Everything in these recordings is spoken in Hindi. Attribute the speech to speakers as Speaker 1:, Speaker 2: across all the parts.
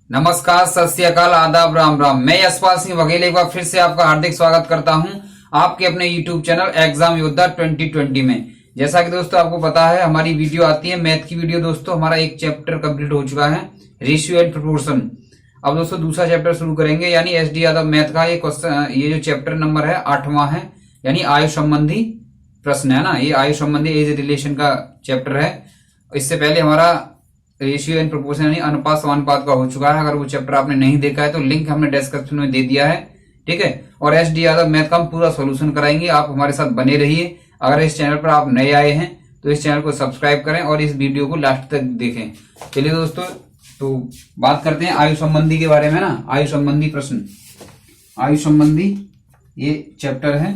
Speaker 1: नमस्कार, सत श्री अकाल, आदाब, राम राम। मैं यशपाल सिंह वघेल एक बार फिर से आपका हार्दिक स्वागत करता हूं आपके अपने YouTube चैनल एग्जाम योद्धा 2020 में। जैसा कि दोस्तों आपको पता है, हमारी वीडियो आती है मैथ की वीडियो। दोस्तों हमारा एक चैप्टर कंप्लीट हो चुका है, रेशियो एंड प्रोपोर्शन। अब दोस्तों दूसरा चैप्टर शुरू करेंगे, यानी एसडी यादव मैथ का ये क्वेश्चन, ये जो चैप्टर नंबर है 8वां है, यानी आयु संबंधी प्रश्न है ना। ये आयु संबंधी एज रिलेशन का चैप्टर है। इससे पहले हमारा रेशियो एंड प्रोपोर्शन यानी अनुपात समानुपात का हो चुका है। अगर वो चैप्टर आपने नहीं देखा है तो लिंक हमने डिस्क्रिप्शन में दे दिया है, ठीक है। और एसडी यादव मैथ का हम पूरा सॉल्यूशन कराएंगे, आप हमारे साथ बने रहिए। अगर इस चैनल पर आप नए आए हैं तो इस चैनल को सब्सक्राइब करें और इस वीडियो को लास्ट तक देखें। चलिए दोस्तों, तो बात करते हैं आयु संबंधी के बारे में ना। आयु संबंधी प्रश्न, आयु संबंधी ये चैप्टर है।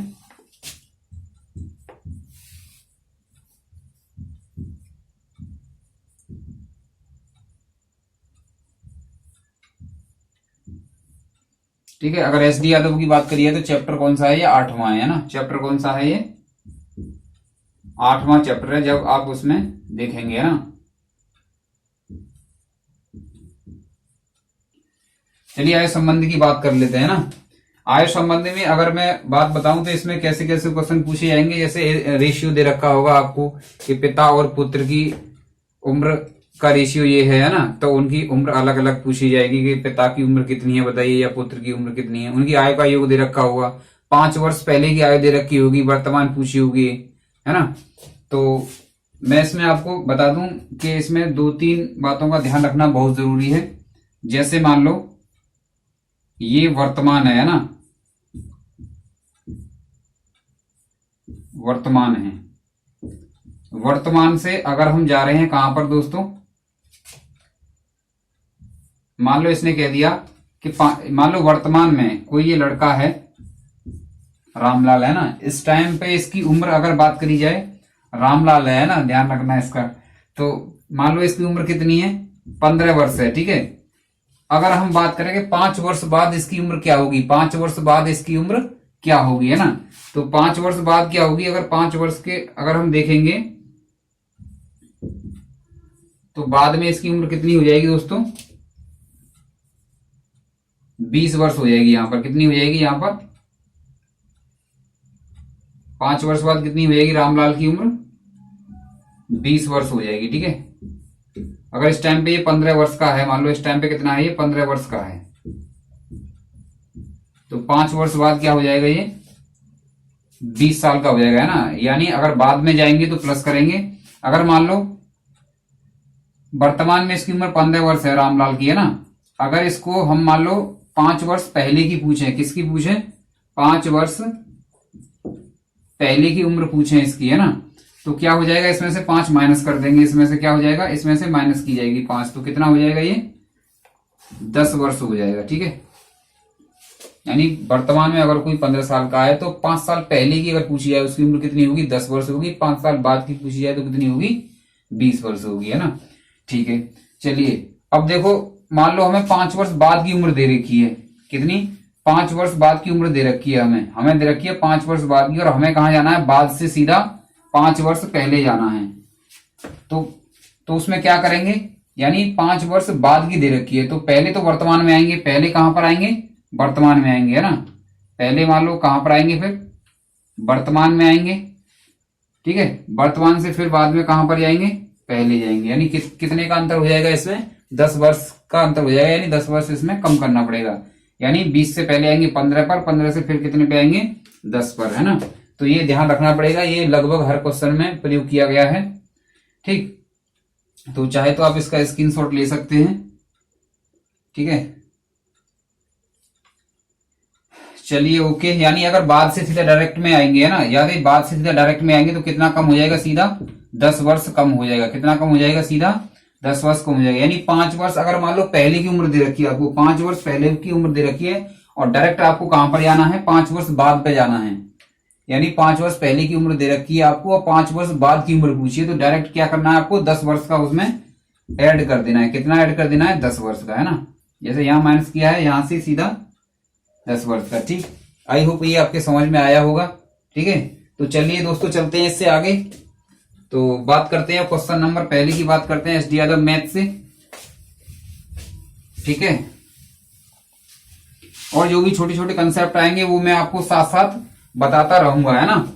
Speaker 1: ठीक है, अगर एसडी यादव की बात करिए तो चैप्टर कौन सा है, ये 8वां है ना। चैप्टर कौन सा है, ये 8वां चैप्टर है, जब आप उसमें देखेंगे ना। चलिए आयु संबंधी की बात कर लेते हैं ना। आयु संबंधी में अगर मैं बात बताऊं तो इसमें कैसे कैसे क्वेश्चन पूछे जाएंगे। जैसे रेशियो दे रखा होगा आपको कि पिता और पुत्र की उम्र का रेशियो ये है ना, तो उनकी उम्र अलग अलग पूछी जाएगी कि पिता की उम्र कितनी है बताइए, या पुत्र की उम्र कितनी है। उनकी आयु का योग दे रखा होगा, 5 वर्ष पहले की आयु दे रखी होगी, वर्तमान पूछी होगी, है ना। तो मैं इसमें आपको बता दूं कि इसमें 2-3 बातों का ध्यान रखना बहुत जरूरी है। जैसे मान लो ये वर्तमान है ना, वर्तमान है। वर्तमान से अगर हम जा रहे हैं कहां पर दोस्तों, मान लो इसने कह दिया कि मान लो वर्तमान में कोई ये लड़का है, रामलाल है ना। इस टाइम पे इसकी उम्र अगर बात करी जाए, रामलाल है ना, ध्यान रखना इसका। तो मान लो इसकी उम्र कितनी है, 15 वर्ष है, ठीक है। अगर हम बात करेंगे 5 वर्ष बाद इसकी उम्र क्या होगी, 5 वर्ष बाद इसकी उम्र क्या होगी, है ना। तो 5 वर्ष बाद क्या होगी, अगर 5 वर्ष के अगर हम देखेंगे तो बाद में इसकी उम्र कितनी हो जाएगी दोस्तों, 20 वर्ष हो जाएगी। यहां पर कितनी हो जाएगी, यहां पर 5 वर्ष बाद कितनी हो जाएगी रामलाल की उम्र, 20 वर्ष हो जाएगी, ठीक है। अगर इस टाइम पे ये 15 वर्ष का है, मान लो इस टाइम पे कितना है, ये 15 वर्ष का है, तो 5 वर्ष बाद क्या हो जाएगा, ये 20 साल का हो जाएगा, है ना। यानी अगर बाद में जाएंगे तो प्लस करेंगे। अगर मान लो वर्तमान में इसकी उम्र 15 वर्ष है रामलाल की, है ना। अगर इसको हम मान लो 5 वर्ष पहले की पूछे, किसकी पूछे, 5 वर्ष पहले की उम्र पूछे इसकी, है ना। तो क्या हो जाएगा, इसमें से 5 माइनस कर देंगे। इसमें से क्या हो जाएगा, इसमें से माइनस की जाएगी 5, तो कितना हो जाएगा, ये 10 वर्ष हो जाएगा, ठीक है। यानी वर्तमान में अगर कोई 15 साल का है तो 5 साल पहले की अगर पूछी जाए उसकी उम्र कितनी होगी, 10 वर्ष होगी। 5 साल बाद की पूछी जाए तो कितनी होगी, 20 वर्ष होगी, है ना। ठीक है, चलिए अब देखो, मान लो हमें 5 वर्ष बाद की उम्र दे रखी है, कितनी, 5 वर्ष बाद की उम्र दे रखी है, हमें दे रखी है 5 वर्ष बाद की, और हमें कहां जाना है, बाद से सीधा 5 वर्ष पहले जाना है। तो उसमें क्या करेंगे, यानी 5 वर्ष बाद की दे रखी है, तो पहले तो वर्तमान में आएंगे। पहले कहां पर आएंगे, वर्तमान में आएंगे, है ना। पहले मान लो कहां पर आएंगे, फिर वर्तमान में आएंगे, ठीक है। वर्तमान से फिर बाद में कहां पर जाएंगे, पहले जाएंगे। यानी कितने का अंतर हो जाएगा इसमें, 10 वर्ष का अंतर हो जाएगा। यानी 10 वर्ष इसमें कम करना पड़ेगा। यानी 20 से पहले आएंगे 15 पर, 15 से फिर कितने पे आएंगे, 10 पर, है ना। तो ये ध्यान रखना पड़ेगा, ये लगभग हर क्वेश्चन में प्रयोग किया गया है, ठीक। तो चाहे तो आप इसका स्क्रीनशॉट ले सकते हैं, ठीक है। चलिए ओके, यानी अगर बाद से सीधा डायरेक्ट में आएंगे, है ना, याद है, बाद से सीधा डायरेक्ट में आएंगे तो कितना कम हो जाएगा, सीधा 10 वर्ष कम हो जाएगा। कितना कम हो जाएगा, सीधा 10 वर्ष कम हो जाएगा। यानी 5 वर्ष अगर मान लो पहले की उम्र दे रखी है आपको, 5 वर्ष पहले की उम्र दे रखी है, और डायरेक्ट आपको कहां पर जाना है, 5 वर्ष बाद पे जाना है। यानी 5 वर्ष पहले की उम्र दे रखी है आपको और 5 वर्ष बाद की उम्र पूछी है, तो डायरेक्ट क्या करना है आपको, 10 वर्ष का उसमें ऐड कर देना है। कितना ऐड कर देना है, 10 वर्ष का, है ना। जैसे यहां माइनस किया है, यहां से सीधा 10 वर्ष का, ठीक। आई होप ये आपके समझ में आया होगा, ठीक है। तो चलिए दोस्तों चलते हैं इससे आगे। तो बात करते हैं क्वेश्चन नंबर पहले की बात करते हैं एसडी यादव मैथ से। ठीक है। और जो भी छोटे छोटे कंसेप्ट आएंगे वो मैं आपको साथ साथ बताता रहूंगा, है ना।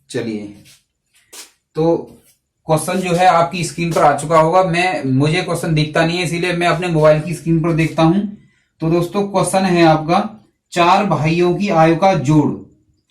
Speaker 1: चलिए, तो क्वेश्चन जो है आपकी स्क्रीन पर आ चुका होगा। मुझे क्वेश्चन दिखता नहीं है, इसीलिए मैं अपने मोबाइल की स्क्रीन पर देखता हूं। तो दोस्तों क्वेश्चन है आपका, 4 भाइयों की आयु का जोड़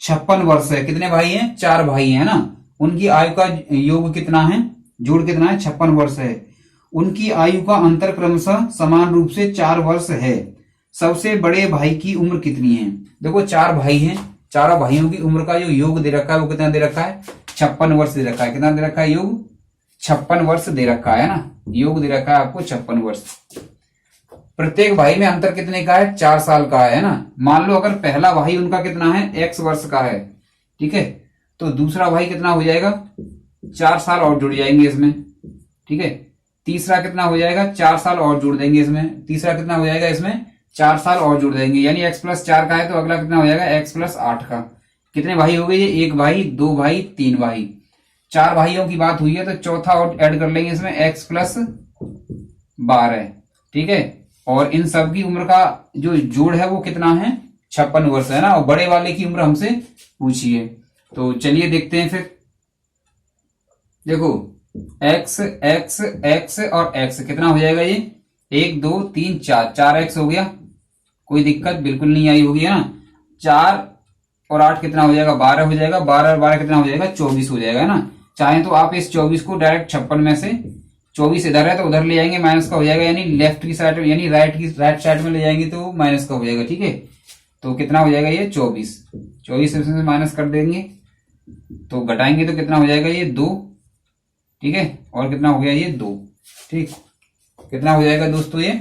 Speaker 1: 56 वर्ष है। कितने भाई हैं? 4 भाई है ना। उनकी आयु का योग कितना है, जोड़ कितना है? 56 वर्ष है। उनकी आयु का अंतर क्रमशः समान रूप से 4 वर्ष है। सबसे बड़े भाई की उम्र कितनी है? देखो 4 भाई हैं, चारों भाइयों की उम्र का जो योग दे रखा है वो कितना दे रखा है? 56 वर्ष दे रखा है। कितना दे रखा है योग? 56 वर्ष दे रखा है ना। योग दे रखा है आपको 56 वर्ष। प्रत्येक भाई में अंतर कितने का है? 4 साल का है ना। मान लो अगर पहला भाई उनका कितना है? X वर्ष का है, ठीक है। तो दूसरा भाई कितना हो जाएगा? 4 साल और जुड़ जाएंगे इसमें, ठीक है। तीसरा कितना हो जाएगा? 4 साल और जोड़ देंगे इसमें। तीसरा कितना हो जाएगा? इसमें 4 साल और जोड़ देंगे, यानी x+4 का है तो अगला कितना हो जाएगा? x+8 का। कितने भाई हो गए ये? 1 भाई, 2 भाई, 3 भाई। 4 भाइयों की बात हुई है तो चौथा और ऐड कर लेंगे इसमें, x+12, ठीक है। और इन सब की उम्र का जो जोड़ है वो कितना है? 56 वर्ष है ना। और बड़े वाले की उम्र हमसे पूछिए, तो चलिए देखते हैं फिर। देखो x x x और x कितना हो जाएगा ये? 1 2 3 4, 4x हो गया। कोई दिक्कत बिल्कुल नहीं आई होगी, है ना। 4 और 8 कितना हो जाएगा? 12 हो जाएगा। 12 और 12 कितना हो जाएगा? 24 हो जाएगा, है ना। चाहे तो आप इस 24 को डायरेक्ट 56 में से 24 इधर है तो उधर ले जाएंगे, माइनस का हो जाएगा, यानी लेफ्ट की साइड यानी राइट साइड में ले जाएंगे तो माइनस का हो जाएगा, ठीक है। तो कितना हो जाएगा ये? 24 इसमें से माइनस कर देंगे तो घटाएंगे तो कितना हो जाएगा ये? 2, ठीक है। और कितना हो गया ये? 2, ठीक। कितना हो जाएगा दोस्तों ये?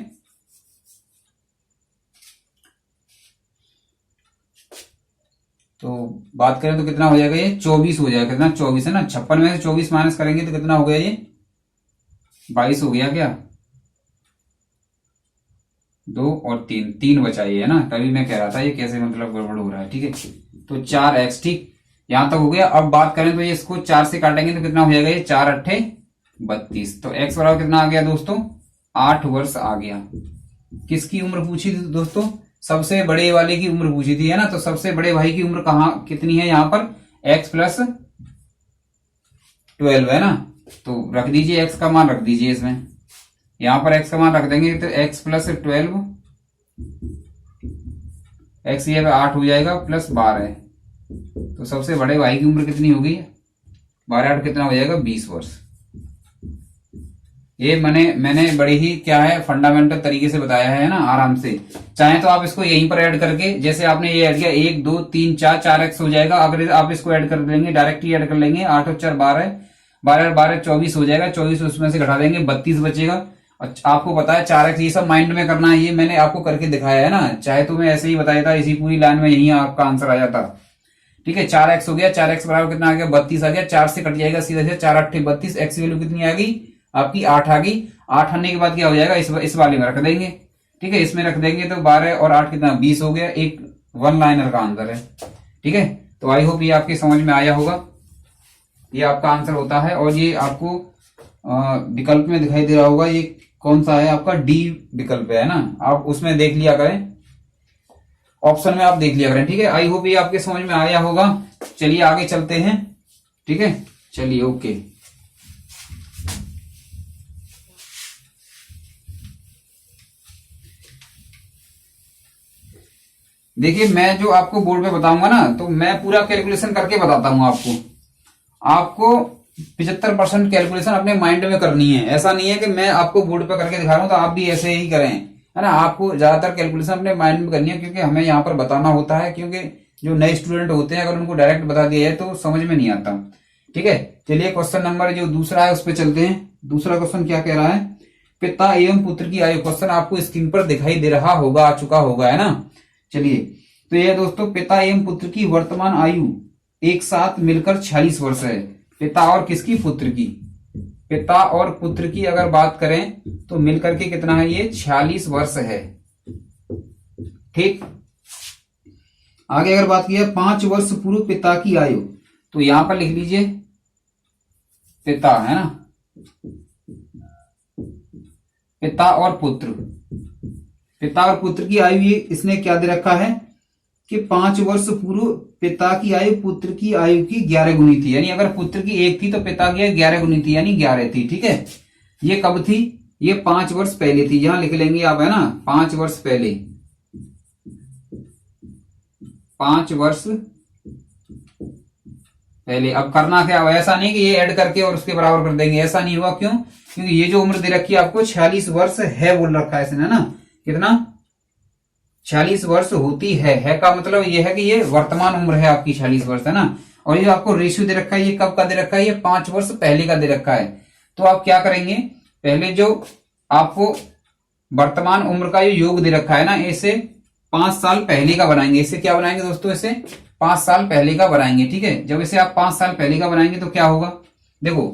Speaker 1: तो बात करें तो कितना हो जाएगा ये? 24 हो जाएगा। कितना? 24 है ना। 56 में से 24 माइनस करेंगे तो कितना हो गया ये? 22 हो गया क्या? 2 और 3 बचा ये, है ना। तभी मैं कह रहा था ये कैसे मतलब गड़बड़ हो रहा है, ठीक है। तो 4x, ठीक, यहां तक हो गया। अब बात करें तो ये इसको 4 से काटेंगे तो कितना हो जाएगा ये? 4 8 32। तो x बराबर कितना आ गया दोस्तों? 8 वर्ष आ गया। किसकी उम्र पूछी थी दोस्तों? सबसे बड़े वाले की उम्र पूछी थी, है ना। तो सबसे बड़े भाई की उम्र कहाँ कितनी है? यहाँ पर x+12 है ना। तो रख दीजिए x का मान, रख दीजिए इसमें। यहां पर x का मान रख देंगे तो x+12, x ये 8 हो जाएगा +12। तो सबसे बड़े भाई की उम्र कितनी होगी? 12 8 कितना हो जाएगा? 20 वर्ष। ये मैंने बड़ी ही क्या है फंडामेंटल तरीके से बताया है ना, आराम से। चाहे तो आप इसको यहीं पर ऐड करके, जैसे आपने ये ऐड किया 1 2 3 4, 4x हो जाएगा। अगर आप इसको ऐड कर देंगे, डायरेक्ट ही ऐड कर लेंगे, 8 और 4 12, 12 और 12 24 हो जाएगा। 24 उसमें से घटा देंगे, 32 बचेगा। आपको पता है 4x, ये सब माइंड में करना है, ये मैंने आपको करके दिखाया है ना। चाहे तो मैं ऐसे ही बताया था, इसी पूरी लाइन में यही आपका आंसर आ जाता, ठीक है। 4x हो गया, 4x बराबर कितना आ गया? 32 आ गया। 4 से कट जाएगा सीधा से, 4 8 32। x की वैल्यू कितनी आ गई आपकी? 8 आ गई। 8 आने के बाद क्या हो जाएगा? इस वाले में रख देंगे, ठीक है। इसमें रख देंगे तो 12 और 8 कितना? 20 हो गया। एक 1 लाइनर का आंसर है, ठीक है। तो आई होप ये आपकी समझ में आया होगा। ये आपका आंसर होता है। और ये आपको विकल्प में दिखाई दे रहा होगा, ये कौन सा है आपका? डी विकल्प है ना। आप उसमें देख लिया करें, ऑप्शन में आप देख लिया करें, ठीक है। आई होप ये आपके समझ में आया होगा। चलिए आगे चलते हैं, ठीक है। चलिए ओके। देखिए मैं जो आपको बोर्ड पे बताऊंगा ना, तो मैं पूरा कैलकुलेशन करके बताता हूं आपको 75% कैलकुलेशन अपने माइंड में करनी है। ऐसा नहीं है कि मैं आपको बोर्ड पे करके दिखा रहा हूं तो आप भी ऐसे ही करें, है ना। आपको ज्यादातर कैलकुलेशन अपने माइंड में करनी है, क्योंकि हमें यहाँ पर बताना होता है। क्योंकि जो नए स्टूडेंट होते हैं, अगर उनको डायरेक्ट बता दिया जाए तो समझ में नहीं आता, ठीक है। चलिए क्वेश्चन नंबर जो दूसरा है उस पर चलते हैं। दूसरा क्वेश्चन क्या कह रहा है? पिता एवं पुत्र की आयु। क्वेश्चन आपको स्क्रीन पर दिखाई दे रहा होगा, आ चुका होगा, है ना। चलिए तो ये दोस्तों, पिता एवं पुत्र की वर्तमान आयु एक साथ मिलकर 46 वर्ष है। पिता और किसकी? पुत्र की। पिता और पुत्र की अगर बात करें तो मिलकर के कितना है ये? 46 वर्ष है, ठीक। आगे अगर बात की है 5 वर्ष पूर्व पिता की आयु, तो यहां पर लिख लीजिए पिता, है ना, पिता और पुत्र, पिता और पुत्र की आयु ये इसने क्या दे रखा है कि 5 वर्ष पूर्व पिता की आयु पुत्र की आयु की 11 गुनी थी। यानी अगर पुत्र की 1 थी तो पिता की आयु 11 गुनी थी, यानी 11 थी। ठीक है, ये कब थी? ये 5 वर्ष पहले थी। यहां लिख लेंगे आप, है ना, 5 वर्ष पहले, 5 वर्ष पहले। अब करना क्या, ऐसा नहीं कि ये ऐड करके और उसके बराबर कर देंगे, ऐसा नहीं हुआ। क्यों? क्योंकि ये जो उम्र दे रखी है आपको 46 वर्ष है बोल रखा है इसने, है ना, कितना? 46 वर्ष होती है का मतलब ये है कि ये वर्तमान उम्र है आपकी 46 वर्ष, है ना। और ये आपको रेशियो दे रखा है, ये कब का दे रखा है? ये 5 वर्ष पहले का दे रखा है। तो आप क्या करेंगे, पहले जो आपको वर्तमान उम्र का ये योग दे रखा है ना, इसे 5 साल पहले का बनाएंगे। इसे क्या बनाएंगे दोस्तों? इसे 5 साल पहले का बनाएंगे। ठीक है, जब इसे आप 5 साल पहले का बनाएंगे तो क्या होगा? देखो,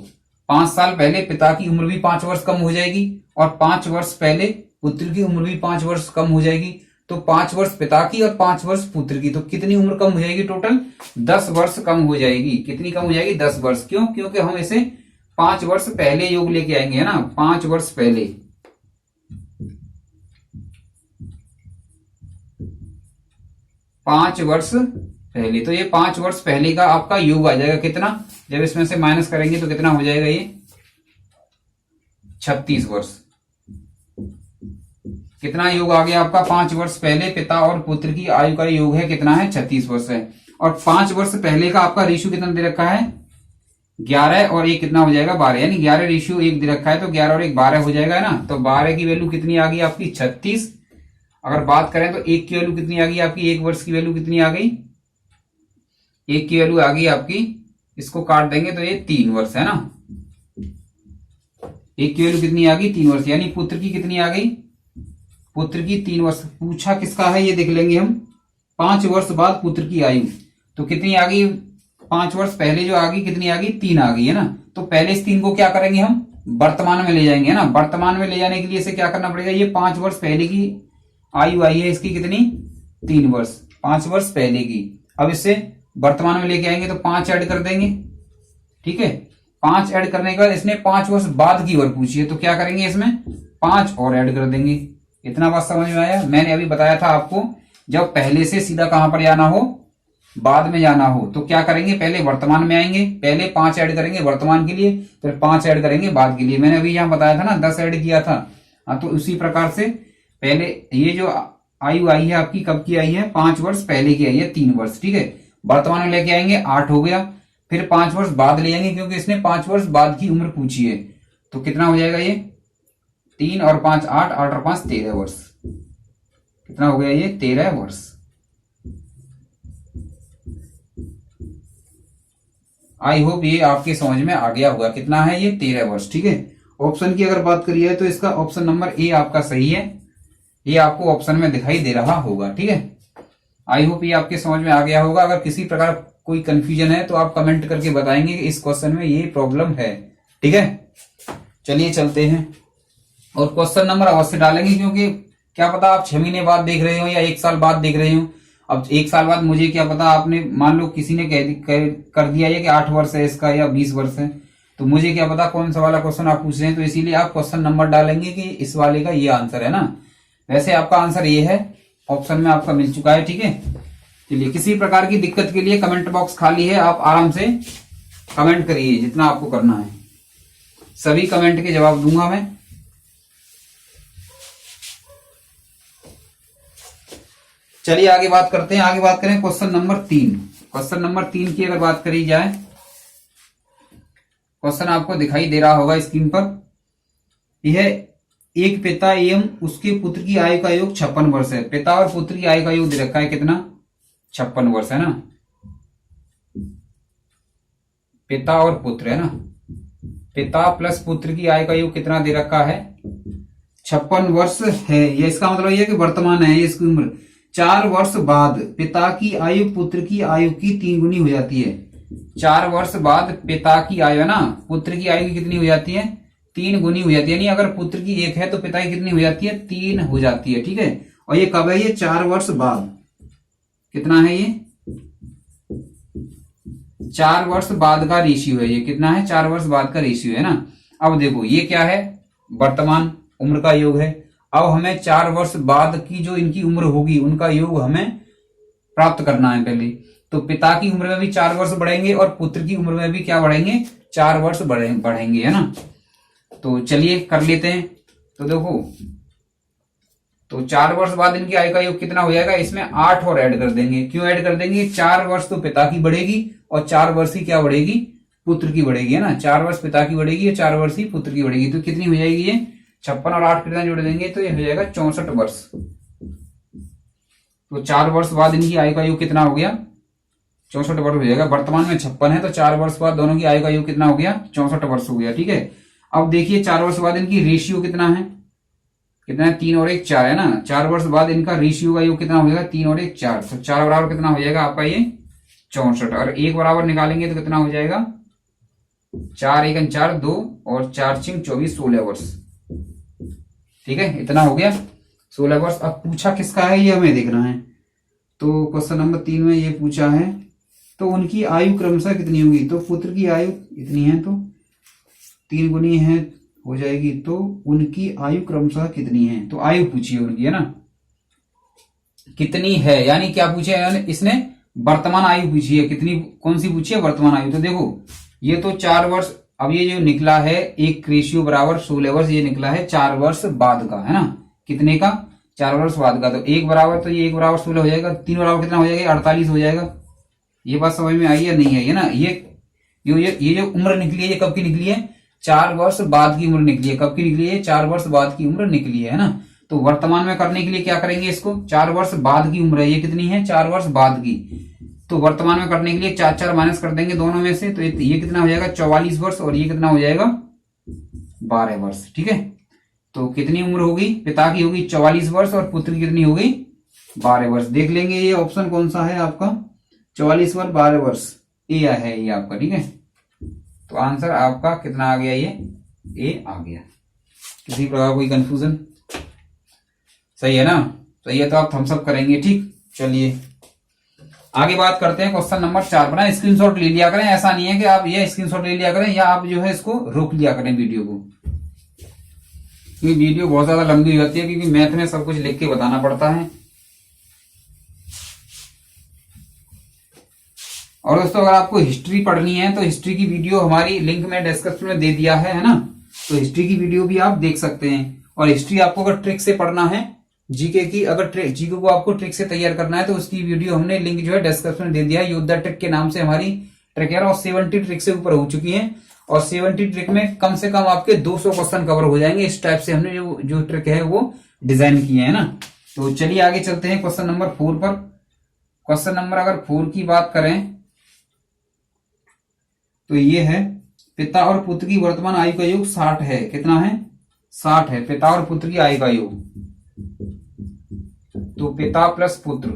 Speaker 1: 5 साल पहले पिता की उम्र भी 5 वर्ष कम हो जाएगी और 5 वर्ष पहले पुत्र की उम्र भी 5 वर्ष कम हो जाएगी। तो 5 वर्ष पिता की और 5 वर्ष पुत्र की, तो कितनी उम्र कम हो जाएगी? टोटल 10 वर्ष कम हो जाएगी। कितनी कम हो जाएगी? 10 वर्ष। क्यों? क्योंकि हम इसे 5 वर्ष पहले योग लेके आएंगे, है ना, 5 वर्ष पहले। 5 वर्ष पहले, तो ये 5 वर्ष पहले का आपका योग आ जाएगा। कितना? जब इसमें से माइनस करेंगे तो कितना हो जाएगा? ये 36 वर्ष। कितना योग आ गया आपका? 5 वर्ष पहले पिता और पुत्र की आयु का योग है, कितना है? 36 वर्ष है। और 5 वर्ष पहले का आपका रेशियो कितना दे रखा है? 11 और 1 कितना हो जाएगा? 12, यानी 11 रेशियो 1 दे रखा है, तो 11 और 1 12 हो जाएगा, है ना। तो 12 की वैल्यू कितनी आ गई आपकी? 36। अगर बात करें तो 1 की वैल्यू कितनी आ गई आपकी? 1 वर्ष की वैल्यू कितनी आ गई? 1 की वैल्यू आ गई आपकी, इसको काट देंगे तो ये 3 वर्ष, है ना। 1 की वैल्यू कितनी आ गई? 3 वर्ष। यानी पुत्र की कितनी आ गई? पुत्र की 3 वर्ष। पूछा किसका है ये देख लेंगे हम। 5 वर्ष बाद पुत्र की आयु तो कितनी आ गई? 5 वर्ष पहले जो आ गई कितनी आ गई? 3 आ गई, है ना। तो पहले इस 3 को क्या करेंगे हम? वर्तमान में ले जाएंगे, है ना। वर्तमान में ले जाने के लिए इसे क्या करना पड़ेगा? ये 5 वर्ष पहले की आयु आई है इसकी कितनी? 3 वर्ष, 5 वर्ष पहले की। अब इससे वर्तमान में लेके आएंगे तो 5 ऐड कर देंगे। ठीक है, 5 ऐड करने के बाद इसने 5 वर्ष बाद की ओर पूछी है, तो क्या करेंगे? इसमें 5 और ऐड कर देंगे। इतना बात समझ में आया? मैंने अभी बताया था आपको, जब पहले से सीधा कहां पर जाना हो? बाद में जाना हो तो क्या करेंगे? पहले वर्तमान में आएंगे, पहले 5 ऐड करेंगे वर्तमान के लिए, फिर 5 ऐड करेंगे बाद के लिए। मैंने अभी यहां बताया था ना, 10 ऐड किया था। हाँ, तो उसी प्रकार से पहले ये जो आयु आई है आपकी कब की आई है? 5 वर्ष पहले की आई है, 3 वर्ष। ठीक है, वर्तमान में लेके आएंगे 8 हो गया, फिर 5 वर्ष बाद ले जाएंगे क्योंकि इसने 5 वर्ष बाद की उम्र पूछी है। तो कितना हो जाएगा ये? 3 और 5 8, 8 और 5 13 वर्ष। कितना हो गया ये? 13 वर्ष। आई होप ये आपके समझ में आ गया होगा। कितना है ये? 13 वर्ष। ठीक है, ऑप्शन की अगर बात करिए तो इसका ऑप्शन नंबर ए आपका सही है। ये आपको ऑप्शन में दिखाई दे रहा होगा। ठीक है, आई होप ये आपके समझ में आ गया होगा। अगर किसी प्रकार कोई कंफ्यूजन है तो आप कमेंट करके बताएंगे कि इस क्वेश्चन में ये प्रॉब्लम है। ठीक है, चलिए चलते हैं और क्वेश्चन नंबर अवश्य डालेंगे, क्योंकि क्या पता आप 6 महीने बाद देख रहे हो या 1 साल बाद देख रहे हो। अब 1 साल बाद मुझे क्या पता, आपने मान लो किसी ने कर दिया है कि 8 वर्ष है इसका या 20 वर्ष है, तो मुझे क्या पता कौन सा वाला क्वेश्चन आप पूछ रहे हैं। तो इसीलिए आप क्वेश्चन नंबर डालेंगे कि इस वाले का ये आंसर है ना। वैसे आपका आंसर ये है, ऑप्शन में आपका मिल चुका है। ठीक है, चलिए, किसी प्रकार की दिक्कत के लिए कमेंट बॉक्स खाली है, आप आराम से कमेंट करिए जितना आपको करना है। सभी कमेंट के जवाब दूंगा मैं। चलिए आगे बात करते हैं। आगे बात करें क्वेश्चन नंबर 3। क्वेश्चन नंबर 3 की अगर बात करी जाए, क्वेश्चन आपको दिखाई दे रहा होगा स्क्रीन पर। यह एक पिता एवं उसके पुत्र की आयु का योग 56 वर्ष है। पिता और पुत्र की आयु का योग दे रखा है कितना? 56 वर्ष, है ना। पिता और पुत्र, है ना। पिता प्लस पुत्र की आयु का योग कितना दे रखा है? 56 वर्ष है। ये इसका मतलब ये है कि वर्तमान है इसकी उम्र। 4 वर्ष बाद पिता की आयु पुत्र की आयु की 3 गुनी हो जाती है। 4 वर्ष बाद पिता की आयु, है ना, पुत्र की आयु की कितनी हो जाती है? 3 गुनी हो जाती है। यानी अगर पुत्र की 1 है तो पिता की कितनी हो जाती है? 3 हो जाती है। ठीक है, और ये कब है? ये 4 वर्ष बाद। कितना है ये? 4 वर्ष बाद का रेशियो है, ये कितना है 4 वर्ष बाद का रेशियो है ना। अब देखो ये क्या है, वर्तमान उम्र का योग है। अब हमें 4 वर्ष बाद की जो इनकी उम्र होगी उनका योग हमें प्राप्त करना है पहले। तो पिता की उम्र में भी 4 वर्ष बढ़ेंगे और पुत्र की उम्र में भी क्या बढ़ेंगे, 4 वर्ष बढ़ेंगे, है ना। तो चलिए कर लेते हैं। तो देखो, तो 4 वर्ष बाद इनकी आयु का योग कितना हो जाएगा, इसमें 8 और ऐड कर देंगे। क्यों ऐड कर देंगे, 4 वर्ष तो पिता की बढ़ेगी और 4 वर्ष ही क्या बढ़ेगी, पुत्र की बढ़ेगी, है ना। 4 वर्ष पिता की बढ़ेगी और 4 वर्ष ही पुत्र की बढ़ेगी। तो कितनी हो जाएगी ये 56 और 8 कितना जोड़ देंगे तो ये हो जाएगा 64 वर्ष। तो 4 वर्ष बाद इनकी आयु का योग कितना हो गया, 64 वर्ष हो जाएगा। वर्तमान में 56 है तो 4 वर्ष बाद दोनों की आयु का योग कितना हो गया, 64 वर्ष हो गया, ठीक है। अब देखिए 4 वर्ष बाद इनकी रेशियो कितना है, कितना है 3 और 1 4 है ना। 4 वर्ष बाद इनका रेशियो का योग कितना हो जाएगा, 3 और 1 4। तो 4 बराबर कितना हो जाएगा आपका ये 64 और 1 बराबर निकालेंगे तो कितना हो जाएगा 4 1 4 2 और 4 6 24 16 वर्ष, ठीक है। इतना हो गया 16 वर्ष। अब पूछा किसका है ये हमें देखना है। तो क्वेश्चन नंबर 3 में ये पूछा है तो उनकी आयु क्रमशः कितनी होगी। तो पुत्र की आयु इतनी है तो 3 गुनी है हो जाएगी, तो उनकी आयु क्रमशः कितनी है। तो आयु पूछी है उनकी, है ना, कितनी है, यानी क्या पूछे है इसने, वर्तमान आयु पूछी है। कितनी, कौन सी पूछी है, वर्तमान आयु। तो देखो ये तो 4 वर्ष, अब ये जो निकला है एक रेशियो बराबर 16 वर्ष, ये निकला है 4 वर्ष बाद का, है ना। कितने का, 4 वर्ष बाद का। तो 1 बराबर, तो ये 1 बराबर 16 हो जाएगा, 3 बराबर कितना हो जाएगा 48 हो जाएगा। ये बात समझ में आई या नहीं आई, है ना। ये जो उम्र निकली है ये कब की निकली है, 4 वर्ष बाद की उम्र निकली है। कब की निकली है, 4 वर्ष बाद की उम्र निकली है ना। तो वर्तमान में करने के लिए क्या करेंगे इसको, 4 वर्ष बाद की उम्र है, ये कितनी है 4 वर्ष बाद की। तो वर्तमान में करने के लिए 4 4 माइनस कर देंगे दोनों में से, तो ये कितना हो जाएगा 44 वर्ष और ये कितना हो जाएगा 12 वर्ष, ठीक है। तो कितनी उम्र होगी, पिता की होगी 44 वर्ष और पुत्र की कितनी होगी 12 वर्ष। देख लेंगे ये ऑप्शन कौन सा है आपका, 44 वर्ष 12 वर्ष, ए है ये आपका, ठीक है। तो आंसर आपका कितना आ गया, ये ए आ गया। किसी प्रकार कोई कंफ्यूजन, सही है ना, सही है तो आप थम्स अप करेंगे, ठीक। चलिए आगे बात करते हैं क्वेश्चन नंबर 4 पर। स्क्रीनशॉट ले लिया करें, ऐसा नहीं है कि आप ये स्क्रीनशॉट ले लिया करें या आप जो है इसको रोक लिया करें वीडियो को, क्योंकि वीडियो बहुत ज्यादा लंबी हो जाती है, क्योंकि मैथ में सब कुछ लिख के बताना पड़ता है। और दोस्तों अगर आपको हिस्ट्री पढ़नी है तो हिस्ट्री की वीडियो हमारी लिंक में डिस्क्रिप्शन में दे दिया है ना। तो हिस्ट्री की वीडियो भी आप देख सकते हैं। और हिस्ट्री आपको अगर ट्रिक से पढ़ना है, जीके की अगर जीके को आपको ट्रिक से तैयार करना है तो उसकी वीडियो हमने लिंक जो है डिस्क्रिप्शन में दे दिया है। योद्धा ट्रिक के नाम से हमारी ट्रिक है और 70 ट्रिक से ऊपर हो चुकी है। और 70 ट्रिक में कम से कम आपके 200 क्वेश्चन कवर हो जाएंगे। इस टाइप से हमने जो ट्रिक है वो डिजाइन किए है ना। तो चलिए आगे चलते हैं क्वेश्चन नंबर 4 पर। क्वेश्चन नंबर अगर 4 की बात करें तो ये है, पिता और पुत्र की वर्तमान आयु का योग 60 है। कितना है 60 है पिता और पुत्र की आयु का योग। तो पिता प्लस पुत्र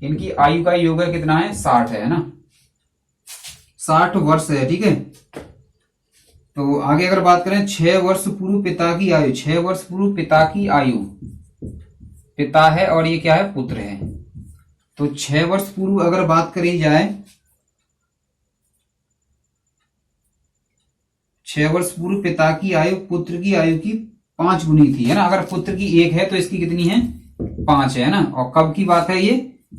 Speaker 1: इनकी आयु का योग है कितना है 60 है ना, 60 वर्ष है, ठीक है। तो आगे अगर बात करें 6 वर्ष पूर्व पिता की आयु, 6 वर्ष पूर्व पिता की आयु, पिता है और ये क्या है पुत्र है। तो 6 वर्ष पूर्व अगर बात करी जाए, 6 वर्ष पूर्व पिता की आयु पुत्र की आयु की 5 गुनी थी, है ना। अगर पुत्र की 1 है तो इसकी कितनी है 5 है ना। और कब की बात है ये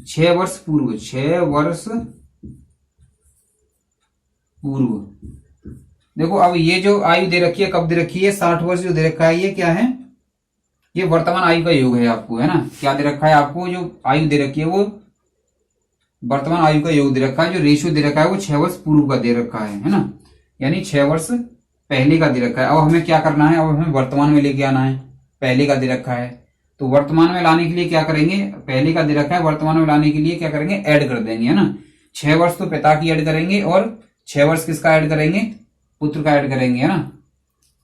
Speaker 1: 6 वर्ष पूर्व, 6 वर्ष पूर्व। देखो अब ये जो आयु दे रखी है कब दे रखी है 60 वर्ष जो दे रखा है ये क्या है, ये वर्तमान आयु का योग है आपको, है ना। क्या दे रखा है आपको, जो आयु दे रखी है वो वर्तमान आयु का योग दे रखा है। जो रेशियो दे रखा है वो 6 वर्ष पूर्व का दे रखा है ना, यानी 6 वर्ष पहले का दे रखा है। अब हमें क्या करना है, अब हमें वर्तमान में लेके आना है। पहले का दे रखा है तो वर्तमान में लाने के लिए क्या करेंगे, पहले का दे रखा है वर्तमान में लाने के लिए क्या करेंगे ऐड कर देंगे, है ना। 6 वर्ष तो पिता की ऐड करेंगे और 6 वर्ष किसका ऐड करेंगे, पुत्र का ऐड करेंगे, है ना।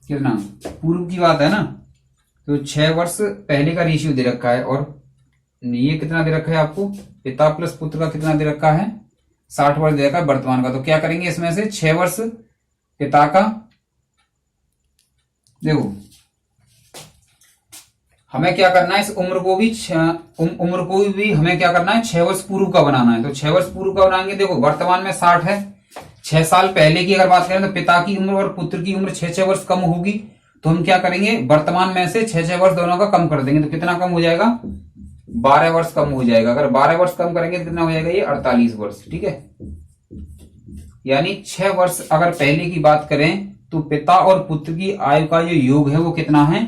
Speaker 1: कितना पूर्व की बात है ना। तो 6 वर्ष पहले का रेशियो दे रखा है और ये कितना दे रखा है आपको, पिता प्लस पुत्र का कितना दे रखा है 60 वर्ष दे रखा है वर्तमान का। तो क्या करेंगे इसमें से 6 वर्ष पिता का, देखो हमें क्या करना है इस उम्र को भी हमें क्या करना है 6 वर्ष पूर्व का बनाना है। तो 6 वर्ष पूर्व का बनाएंगे। देखो वर्तमान में 60 है 6 साल पहले की अगर बात करें तो पिता की उम्र और पुत्र की उम्र 6-6 वर्ष कम होगी, तो हम क्या करेंगे, वर्तमान में से 6-6 वर्ष दोनों का कम कर देंगे, तो कितना कम हो जाएगा, 12 वर्ष कम हो जाएगा। अगर 12 वर्ष कम करेंगे तो कितना हो जाएगा, ये 48 वर्ष। ठीक है, यानी 6 वर्ष अगर पहले की बात करें तो पिता और पुत्र की आयु का जो योग है वो कितना है,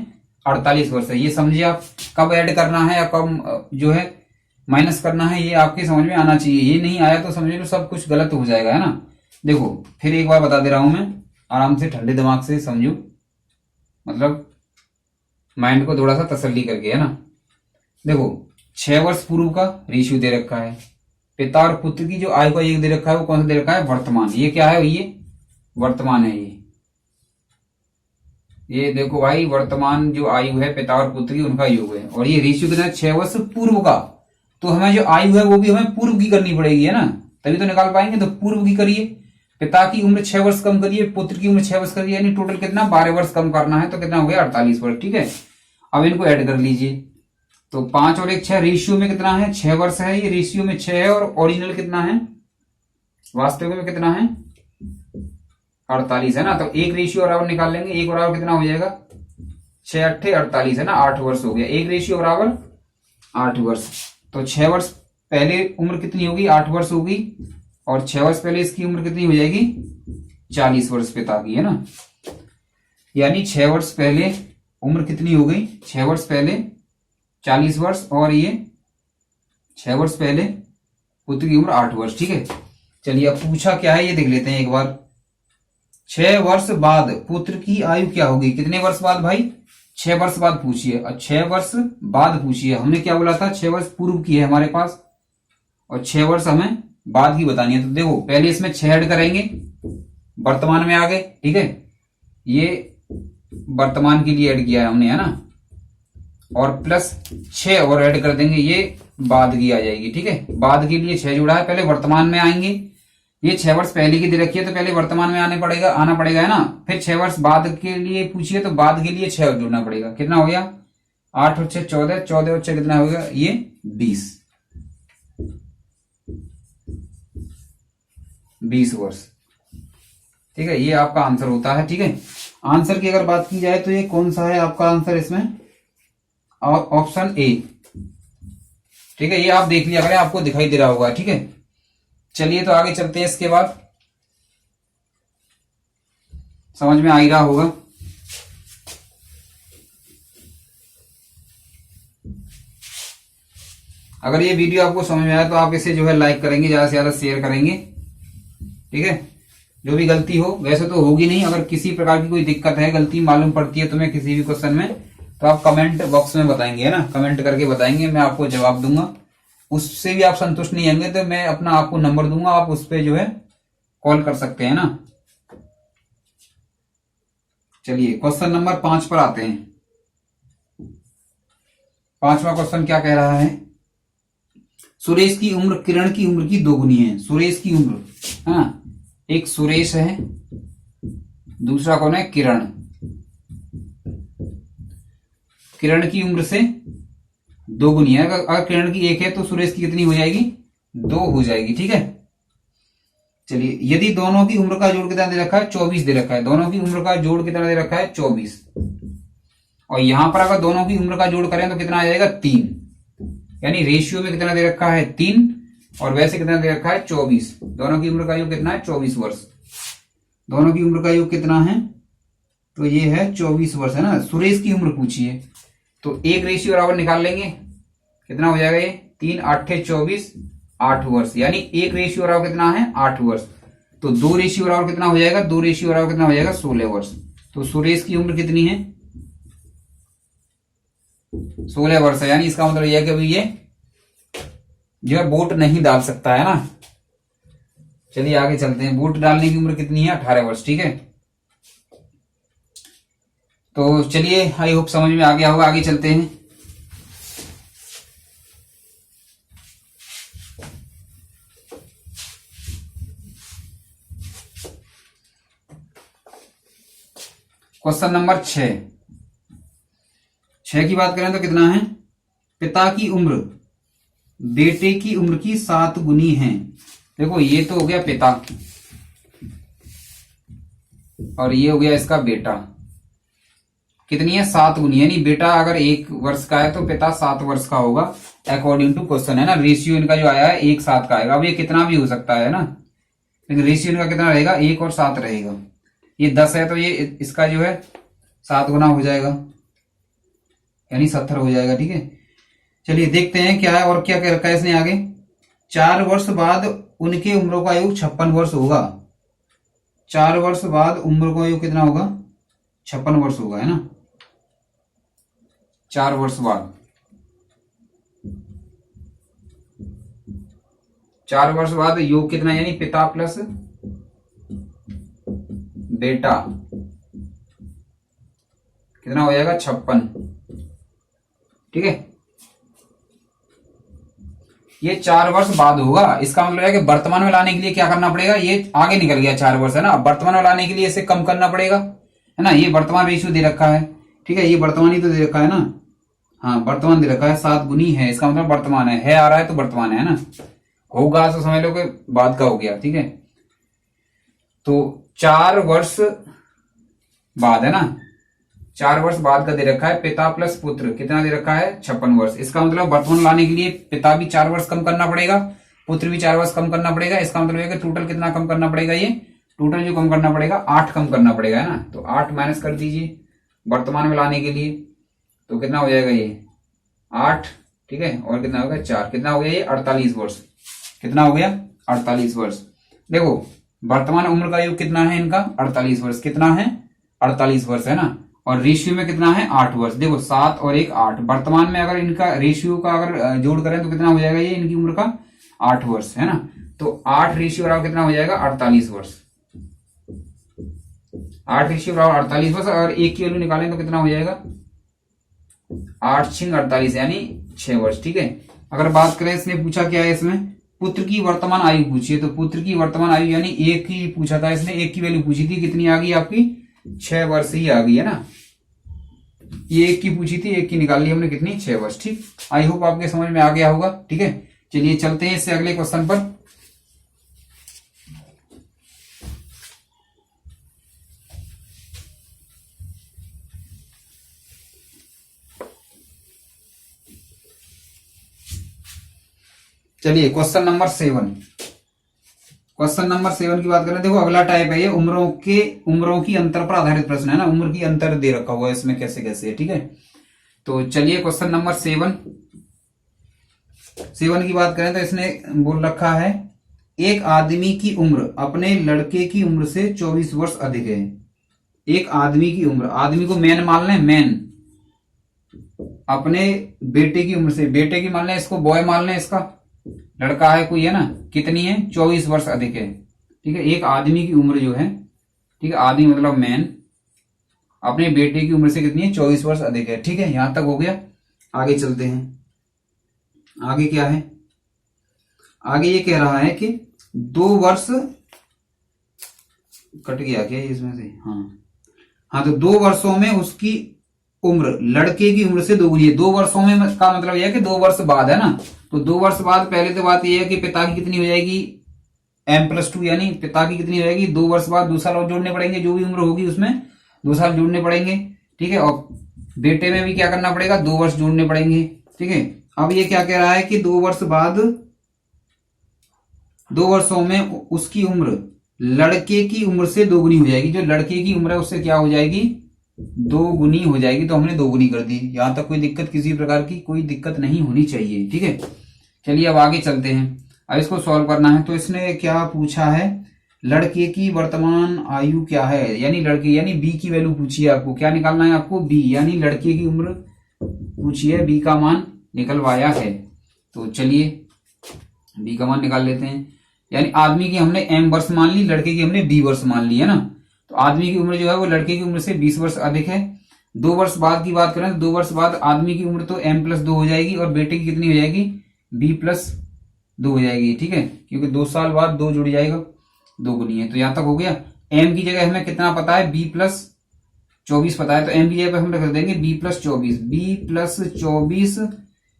Speaker 1: 48 वर्ष है। ये समझिए आप कब ऐड करना है या कब जो है माइनस करना है, ये आपके समझ में आना चाहिए। ये नहीं आया तो समझ लो सब कुछ गलत हो जाएगा, है ना। देखो फिर एक बार बता दे रहा हूं मैं, आराम से ठंडे दिमाग से समझो, मतलब माइंड को थोड़ा सा तसल्ली करके, है ना। देखो 6 वर्ष पूर्व का रेशियो दे रखा है, पिता और पुत्र की जो आयु का योग दे रखा है वो कौन सा दे रखा है, वर्तमान। ये क्या है, ये वर्तमान है। ये देखो भाई, वर्तमान जो आयु है पिता और पुत्र की उनका योग है, और ये रेशियो कितना है, 6 वर्ष पूर्व का। तो हमें जो आयु है वो भी हमें पूर्व की करनी पड़ेगी, है ना, तभी तो निकाल पाएंगे। तो पूर्व की करिए, पिता की उम्र 6 वर्ष कम करिए, पुत्र की उम्र 6 वर्ष करिए, यानी टोटल कितना, 12 वर्ष कम करना है, तो कितना हो गया, 48 वर्ष। ठीक है, अब इनको ऐड कर लीजिए, तो 5 और 1 6, रेशियो में कितना है, 6 वर्ष है, ये रेशियो में 6 है, और ओरिजिनल कितना है, वास्तविक में कितना है, 48 है ना। तो एक रेशियो बराबर निकाल लेंगे, एक बराबर कितना हो जाएगा, 6 8 48 है ना, 8 वर्ष हो गया। एक रेशियो बराबर 8 वर्ष। तो 6 वर्ष पहले उम्र कितनी होगी, 8 वर्ष होगी, और 6 वर्ष पहले इसकी उम्र कितनी हो जाएगी, 40 वर्ष पिता की, है ना। यानी 6 वर्ष पहले उम्र कितनी हो गई, 6 वर्ष पहले 40 वर्ष, और ये 6 वर्ष पहले पुत्र की उम्र 8 वर्ष। ठीक है, चलिए अब पूछा क्या है ये देख लेते हैं एक बार। 6 वर्ष बाद पुत्र की आयु क्या होगी, कितने वर्ष बाद भाई, 6 वर्ष बाद पूछिए, और 6 वर्ष बाद पूछिए। हमने क्या बोला था, 6 वर्ष पूर्व की है हमारे पास, और 6 वर्ष हमें बाद की बतानी है। तो देखो पहले इसमें 6 ऐड करेंगे, वर्तमान में आ गए। ठीक है, ये वर्तमान के लिए ऐड किया है हमने, है ना, और प्लस 6 और ऐड कर देंगे, ये बाद की आ जाएगी। ठीक है, बाद के लिए 6 जुड़ा है, पहले वर्तमान में आएंगे। ये 6 वर्ष पहले की दे रखी है, तो पहले वर्तमान में आना पड़ेगा, है ना। फिर 6 वर्ष बाद के लिए पूछिए, तो बाद के लिए 6 जोड़ना पड़ेगा। कितना हो गया, 8 और 6 14, 14 और 6 कितना होगा, ये 20 वर्ष। ठीक है, ये आपका आंसर होता है। ठीक है, आंसर की अगर बात की जाए तो ये कौन सा है आपका आंसर इसमें, ऑप्शन ए। ठीक है, ये आप देख लिया करें, आपको दिखाई दे रहा होगा। ठीक है, चलिए तो आगे चलते हैं, इसके बाद समझ में आ ही रहा होगा। अगर ये वीडियो आपको समझ में आया तो आप इसे जो है लाइक करेंगे, ज्यादा से ज्यादा शेयर करेंगे। ठीक है, जो भी गलती हो, वैसे तो होगी नहीं, अगर किसी प्रकार की कोई दिक्कत है, गलती मालूम पड़ती है तुम्हें किसी भी क्वेश्चन में, तो आप कमेंट बॉक्स में बताएंगे, है ना, कमेंट करके बताएंगे, मैं आपको जवाब दूंगा। उससे भी आप संतुष्ट नहीं होंगे तो मैं अपना आपको नंबर दूंगा, आप उस पर जो है कॉल कर सकते हैं ना। चलिए क्वेश्चन नंबर 5 पर आते हैं। 5वां क्वेश्चन क्या कह रहा है, सुरेश की उम्र किरण की उम्र की दोगुनी है। सुरेश की उम्र, हाँ, एक सुरेश है, दूसरा कौन है, किरण। किरण की उम्र से दोगुनी है, अगर किरण की 1 है तो सुरेश की कितनी हो जाएगी, 2 हो जाएगी। ठीक है, चलिए यदि दोनों की उम्र का जोड़ कितना दे रखा है, 24 दे रखा है। दोनों की उम्र का जोड़ कितना दे रखा है, 24, और यहां पर अगर दोनों की उम्र का जोड़ करें तो कितना आ जाएगा, 3। यानी रेशियो में कितना दे रखा है, 3, और वैसे कितना दे रखा है, 24। दोनों की उम्र का योग कितना है, 24 वर्ष। दोनों की उम्र का योग कितना है, तो ये है 24 वर्ष, है ना। सुरेश की उम्र पूछिए, तो एक रेशियो बराबर निकाल लेंगे, कितना हो जाएगा, ये 3 8 24, 8 वर्ष। यानी एक रेशियो बराबर कितना है, 8 वर्ष। तो 2 रेशियो बराबर कितना हो जाएगा, 2 रेशियो बराबर कितना हो जाएगा, 16 वर्ष। तो सुरेश की उम्र कितनी है, 16 वर्ष है। यानी इसका मतलब यह है कि अभी ये जो है वोट नहीं डाल सकता, है ना। चलिए आगे चलते हैं। वोट डालने की उम्र कितनी है, 18 वर्ष। ठीक है, तो चलिए आई होप समझ में आ गया होगा, आगे चलते हैं। क्वेश्चन नंबर 6 की बात करें तो कितना है, पिता की उम्र बेटे की उम्र की 7 गुनी है। देखो ये तो हो गया पिता, और ये हो गया इसका बेटा। कितनी है? 7 गुनी, यानी बेटा अगर 1 वर्ष का है तो पिता 7 वर्ष का होगा अकॉर्डिंग टू क्वेश्चन, है ना। रेशियो इनका जो आया है 1:7 का आएगा। अब ये कितना भी हो सकता है ना, लेकिन रेशियो इनका कितना रहेगा? 1 और 7 रहेगा। ये 10 है तो ये इसका जो है 7 गुना हो जाएगा, यानी 70 हो जाएगा। ठीक है, चलिए देखते हैं क्या है और क्या कह रखा है इसने आगे। 4 वर्ष बाद उनके उम्र का आयु 56 वर्ष होगा। 4 वर्ष बाद उम्र का आयु कितना होगा? 56 वर्ष होगा, है ना। 4 वर्ष बाद, 4 वर्ष बाद योग कितना, यानी पिता प्लस बेटा कितना हो जाएगा? 56। ठीक है, ये 4 वर्ष बाद होगा। इसका मतलब है कि वर्तमान में लाने के लिए क्या करना पड़ेगा? ये आगे निकल गया 4 वर्ष, है ना। वर्तमान में लाने के लिए इसे कम करना पड़ेगा, है ना। ये वर्तमान रेशियो दे रखा है, ठीक है, ये वर्तमान ही तो दे रखा है ना। हाँ, वर्तमान दे रखा है, 7 गुनी है, इसका मतलब वर्तमान है आ रहा है तो वर्तमान है ना। होगा तो समझ लो कि बाद का हो गया। ठीक है, तो 4 वर्ष बाद, है ना, 4 वर्ष बाद का दे रखा है। पिता प्लस पुत्र कितना दे रखा है? 56 वर्ष। इसका मतलब वर्तमान लाने के लिए पिता भी 4 वर्ष कम करना पड़ेगा, पुत्र भी 4 वर्ष कम करना पड़ेगा। इसका मतलब है कि टोटल कितना कम करना पड़ेगा? ये टोटल जो कम करना पड़ेगा 8 कम करना पड़ेगा, है ना। तो 8 माइनस कर दीजिए वर्तमान में लाने के लिए, तो कितना हो जाएगा? ये 8, ठीक है, और कितना होगा? 4, कितना हो गया? ये 48 वर्ष। कितना हो गया? 48 वर्ष। देखो वर्तमान उम्र का योग कितना है इनका? 48 वर्ष। कितना है? 48 वर्ष, है ना। और रेशियो में कितना है? 8 वर्ष। देखो 7 और 1 8। वर्तमान में अगर इनका रेशियो का अगर जोड़ करें तो कितना हो जाएगा? ये इनकी उम्र का 8 वर्ष, है ना। तो 8 रेशियो बराबर कितना हो जाएगा? 48 वर्ष। 8 रेशियो बराबर 48 वर्ष, और 1 की वैल्यू निकालें तो कितना हो जाएगा? 8 6 48, यानी 6 वर्ष। ठीक है, अगर बात करें, इसने पूछा क्या है इसमें? पुत्र की वर्तमान आयु पूछी है, तो पुत्र की वर्तमान आयु यानी 1 की पूछा था इसने, 1 की वैल्यू पूछी थी, कितनी आ गई आपकी? 6 वर्ष ही आ गई, है ना। ये 1 की पूछी थी, 1 की निकाल ली हमने, कितनी? 6 वर्ष। ठीक, आई होप आपके समझ में आ गया होगा। ठीक है, चलिए चलते हैं इससे अगले क्वेश्चन पर। चलिए क्वेश्चन नंबर 7। क्वेश्चन नंबर 7 की बात करें, देखो अगला टाइप है ये उम्रों की अंतर पर आधारित प्रश्न, है ना। उम्र की अंतर दे रखा हुआ है इसमें, कैसे कैसे है। ठीक है, तो चलिए क्वेश्चन नंबर 7 की बात करें तो इसने बोल रखा है, एक आदमी की उम्र अपने लड़के की उम्र से 24 वर्ष अधिक है। एक आदमी की उम्र, आदमी को मैन मान लें, मैन, अपने बेटे की उम्र से, बेटे की मान लें, इसको बॉय मान लें, इसका लड़का है कोई, है ना, कितनी है? 24 वर्ष अधिक है। ठीक है, एक आदमी की उम्र जो है, ठीक है, आदमी मतलब मैन, अपने बेटे की उम्र से कितनी है? 24 वर्ष अधिक है। ठीक है, यहां तक हो गया। आगे चलते हैं। आगे क्या है? आगे ये कह रहा है कि 2 वर्ष कट गया क्या इसमें से? हाँ, तो 2 वर्षों में उसकी उम्र लड़के की उम्र से दोगुनी है। 2 वर्षों में का मतलब यह है कि 2 वर्ष बाद, है ना। तो 2 वर्ष बाद पहले तो बात यह है कि पिता की कितनी हो जाएगी? m+2, यानी पिता की कितनी हो जाएगी? 2 वर्ष बाद 2 साल और जोड़ने पड़ेंगे, जो भी उम्र होगी उसमें 2 साल जोड़ने पड़ेंगे। ठीक है, और बेटे में भी क्या करना पड़ेगा? 2 वर्ष जोड़ने पड़ेंगे। ठीक है, अब ये क्या कह रहा है कि 2 वर्ष बाद 2 वर्षों में उसकी उम्र लड़के की उम्र से दोगुनी हो जाएगी। जो लड़के की उम्र है उससे क्या हो जाएगी? 2 गुनी हो जाएगी। तो हमने 2 गुनी कर दी। यहां तक कोई दिक्कत, किसी प्रकार की कोई दिक्कत नहीं होनी चाहिए। ठीक है, चलिए अब आगे चलते हैं। अब इसको सॉल्व करना है। तो इसने क्या पूछा है? लड़के की वर्तमान आयु क्या है, यानी लड़के, यानी बी की वैल्यू पूछी है आपको। क्या निकालना है आपको? बी, यानी लड़के की उम्र पूछी है, बी का मान निकलवाया है। तो चलिए बी का मान निकाल लेते हैं। यानी आदमी की हमने m वर्ष मान ली, लड़के की हमने b वर्ष मान ली, है ना। तो आदमी की उम्र जो है वो लड़के की उम्र से 20 वर्ष अधिक है। 2 वर्ष बाद की बात करें तो 2 वर्ष बाद आदमी की उम्र तो m+2 हो जाएगी, और बेटे की कितनी हो जाएगी? b+2 हो जाएगी। ठीक है, क्योंकि 2 साल बाद 2 जुड़ जाएगा, 2 गुनी है। तो यहां तक हो गया। m की जगह हमें कितना पता है? b+24 पता है, तो m की जगह हम रख देंगे b+24, b+24,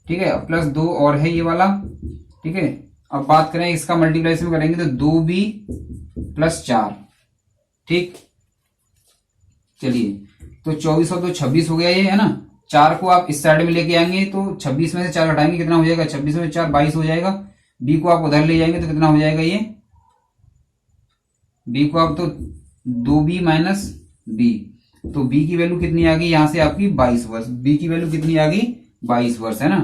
Speaker 1: ठीक है, +2 और है ये वाला। ठीक है, अब बात करें इसका मल्टीप्लाई में करेंगे तो 2b+4, ठीक, चलिए, तो 24 और 2 26 हो गया ये, है ना। 4 को आप इस साइड में लेके आएंगे तो 26 में से 4 घटाएंगे कितना हो जाएगा, 26 में से 4 22 हो जाएगा। बी को आप उधर ले जाएंगे तो कितना हो जाएगा ये, बी को आप तो 2b माइनस बी, तो बी की वैल्यू कितनी आ गई यहां से आपकी 22 वर्ष, बी की वैल्यू कितनी आ गई 22 वर्ष, है ना।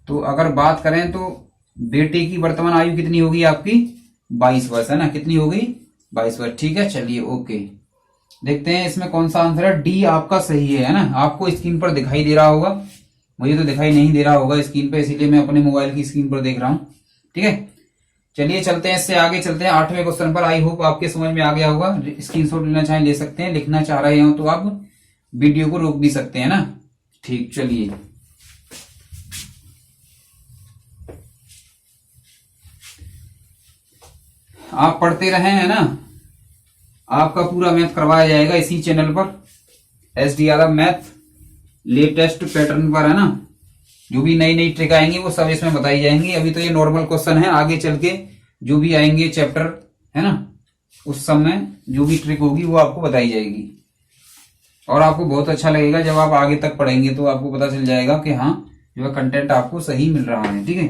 Speaker 1: तो अगर बात करें तो बेटे की वर्तमान आयु कितनी होगी आपकी 22 वर्ष, है ना, कितनी हो गई 22 वर्ष। ठीक है, चलिए ओके, देखते हैं इसमें कौन सा आंसर है। डी आपका सही है ना। आपको स्क्रीन पर दिखाई दे रहा होगा, मुझे तो दिखाई नहीं दे रहा होगा स्क्रीन पे, इसीलिए मैं अपने मोबाइल की स्क्रीन पर देख रहा हूं। ठीक है, चलिए चलते हैं, इससे आगे चलते हैं 8वें क्वेश्चन पर। आई होप आपके समझ में आ गया होगा। स्क्रीनशॉट लेना चाहें ले सकते हैं, लिखना चाह रहे हो तो आप वीडियो को रोक भी सकते हैं ना। ठीक, चलिए आप पढ़ते रहे, है ना। आपका पूरा मैथ करवाया जाएगा इसी चैनल पर, SD Yadav math latest pattern पर, है ना। जो भी नई नई ट्रिक आएंगी वो सब इसमें बताई जाएंगी। अभी तो ये नॉर्मल क्वेश्चन है, आगे चल के जो भी आएंगे चैप्टर, है ना, उस समय जो भी ट्रिक होगी वो आपको बताई जाएगी। और आपको बहुत अच्छा लगेगा जब आप आगे तक पढ़ेंगे, तो आपको पता चल जाएगा कि हाँ जो है कंटेंट आपको सही मिल रहा है। ठीक है,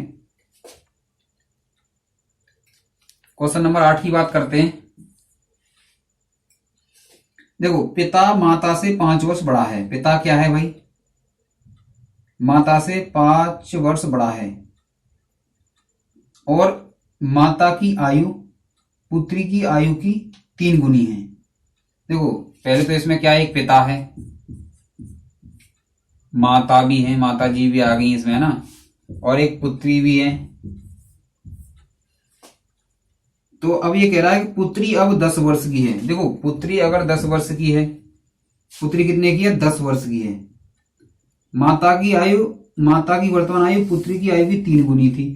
Speaker 1: क्वेश्चन नंबर 8 की बात करते हैं। देखो, पिता माता से 5 वर्ष बड़ा है। पिता क्या है भाई, माता से 5 वर्ष बड़ा है, और माता की आयु पुत्री की आयु की 3 गुनी है। देखो पहले तो इसमें क्या है, एक पिता है, माता भी है, माता जी भी आ गई इसमें, है ना, और एक पुत्री भी है। तो अब ये कह रहा है कि पुत्री अब 10 वर्ष की है। देखो पुत्री अगर 10 वर्ष की है, पुत्री कितने की है 10 वर्ष की है। माता की आयु, माता की वर्तमान आयु पुत्री की आयु की 3 गुनी थी।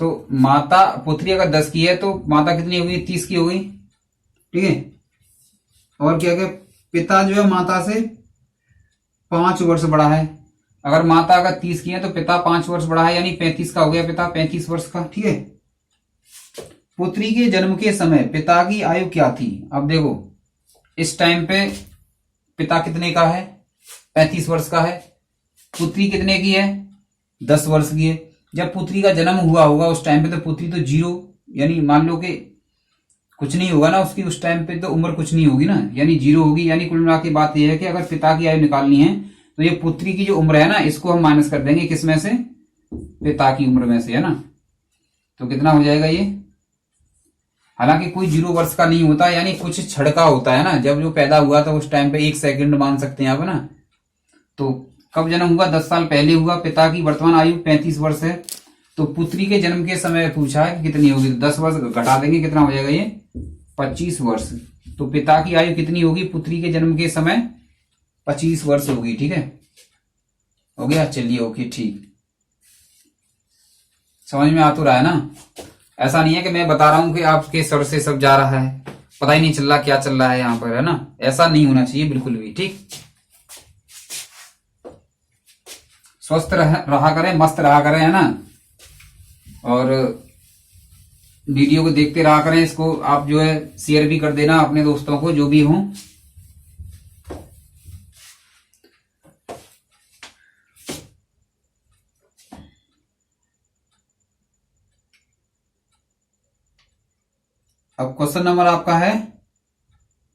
Speaker 1: तो माता, पुत्री अगर 10 की है तो माता कितनी होगी 30 की हो गई। ठीक है, और क्या क्या, पिता जो है माता से 5 वर्ष बड़ा है। अगर माता अगर 30 की है तो पिता 5 वर्ष बड़ा है, यानी 35 का हो गया पिता, 35 वर्ष का। ठीक है, पुत्री के जन्म के समय पिता की आयु क्या थी। अब देखो इस टाइम पे पिता कितने का है 35 वर्ष का है, पुत्री कितने की है 10 वर्ष की है। जब पुत्री का जन्म हुआ होगा उस टाइम पे तो पुत्री तो 0, यानी मान लो कि कुछ नहीं होगा ना उसकी, उस टाइम पे तो उम्र कुछ नहीं होगी ना, यानी 0 होगी। यानी कुल मिला के बात यह है कि अगर पिता की आयु निकालनी है तो ये पुत्री की जो उम्र है ना, इसको हम माइनस कर देंगे किस में से, पिता की उम्र में से, है ना। तो कितना हो जाएगा ये, हालांकि कोई 0 वर्ष का नहीं होता, यानी कुछ क्षण का होता है ना। जब जो पैदा हुआ था उस टाइम पे 1 सेकंड मान सकते हैं आप, है ना। तो कब जन्म हुआ 10 साल पहले हुआ। पिता की वर्तमान आयु 35 वर्ष है। तो पुत्री के जन्म के समय पूछा है कि कितनी होगी, तो 10 वर्ष घटा देंगे, कितना हो जाएगा ये 25 वर्ष। तो पिता की आयु कितनी होगी पुत्री के जन्म के समय 25 वर्ष होगी। ठीक है, हो गया, चलिए ओके, ठीक, समझ में आ तो रहा है ना। ऐसा नहीं है कि मैं बता रहा हूं कि आपके सर से सब जा रहा है, पता ही नहीं चल रहा क्या चल रहा है यहाँ पर, है ना। ऐसा नहीं होना चाहिए बिल्कुल भी। ठीक, स्वस्थ रहा करें, मस्त रहा करें, है ना, और वीडियो को देखते रहा करें। इसको आप जो है शेयर भी कर देना अपने दोस्तों को जो भी हों। अब क्वेश्चन नंबर आपका है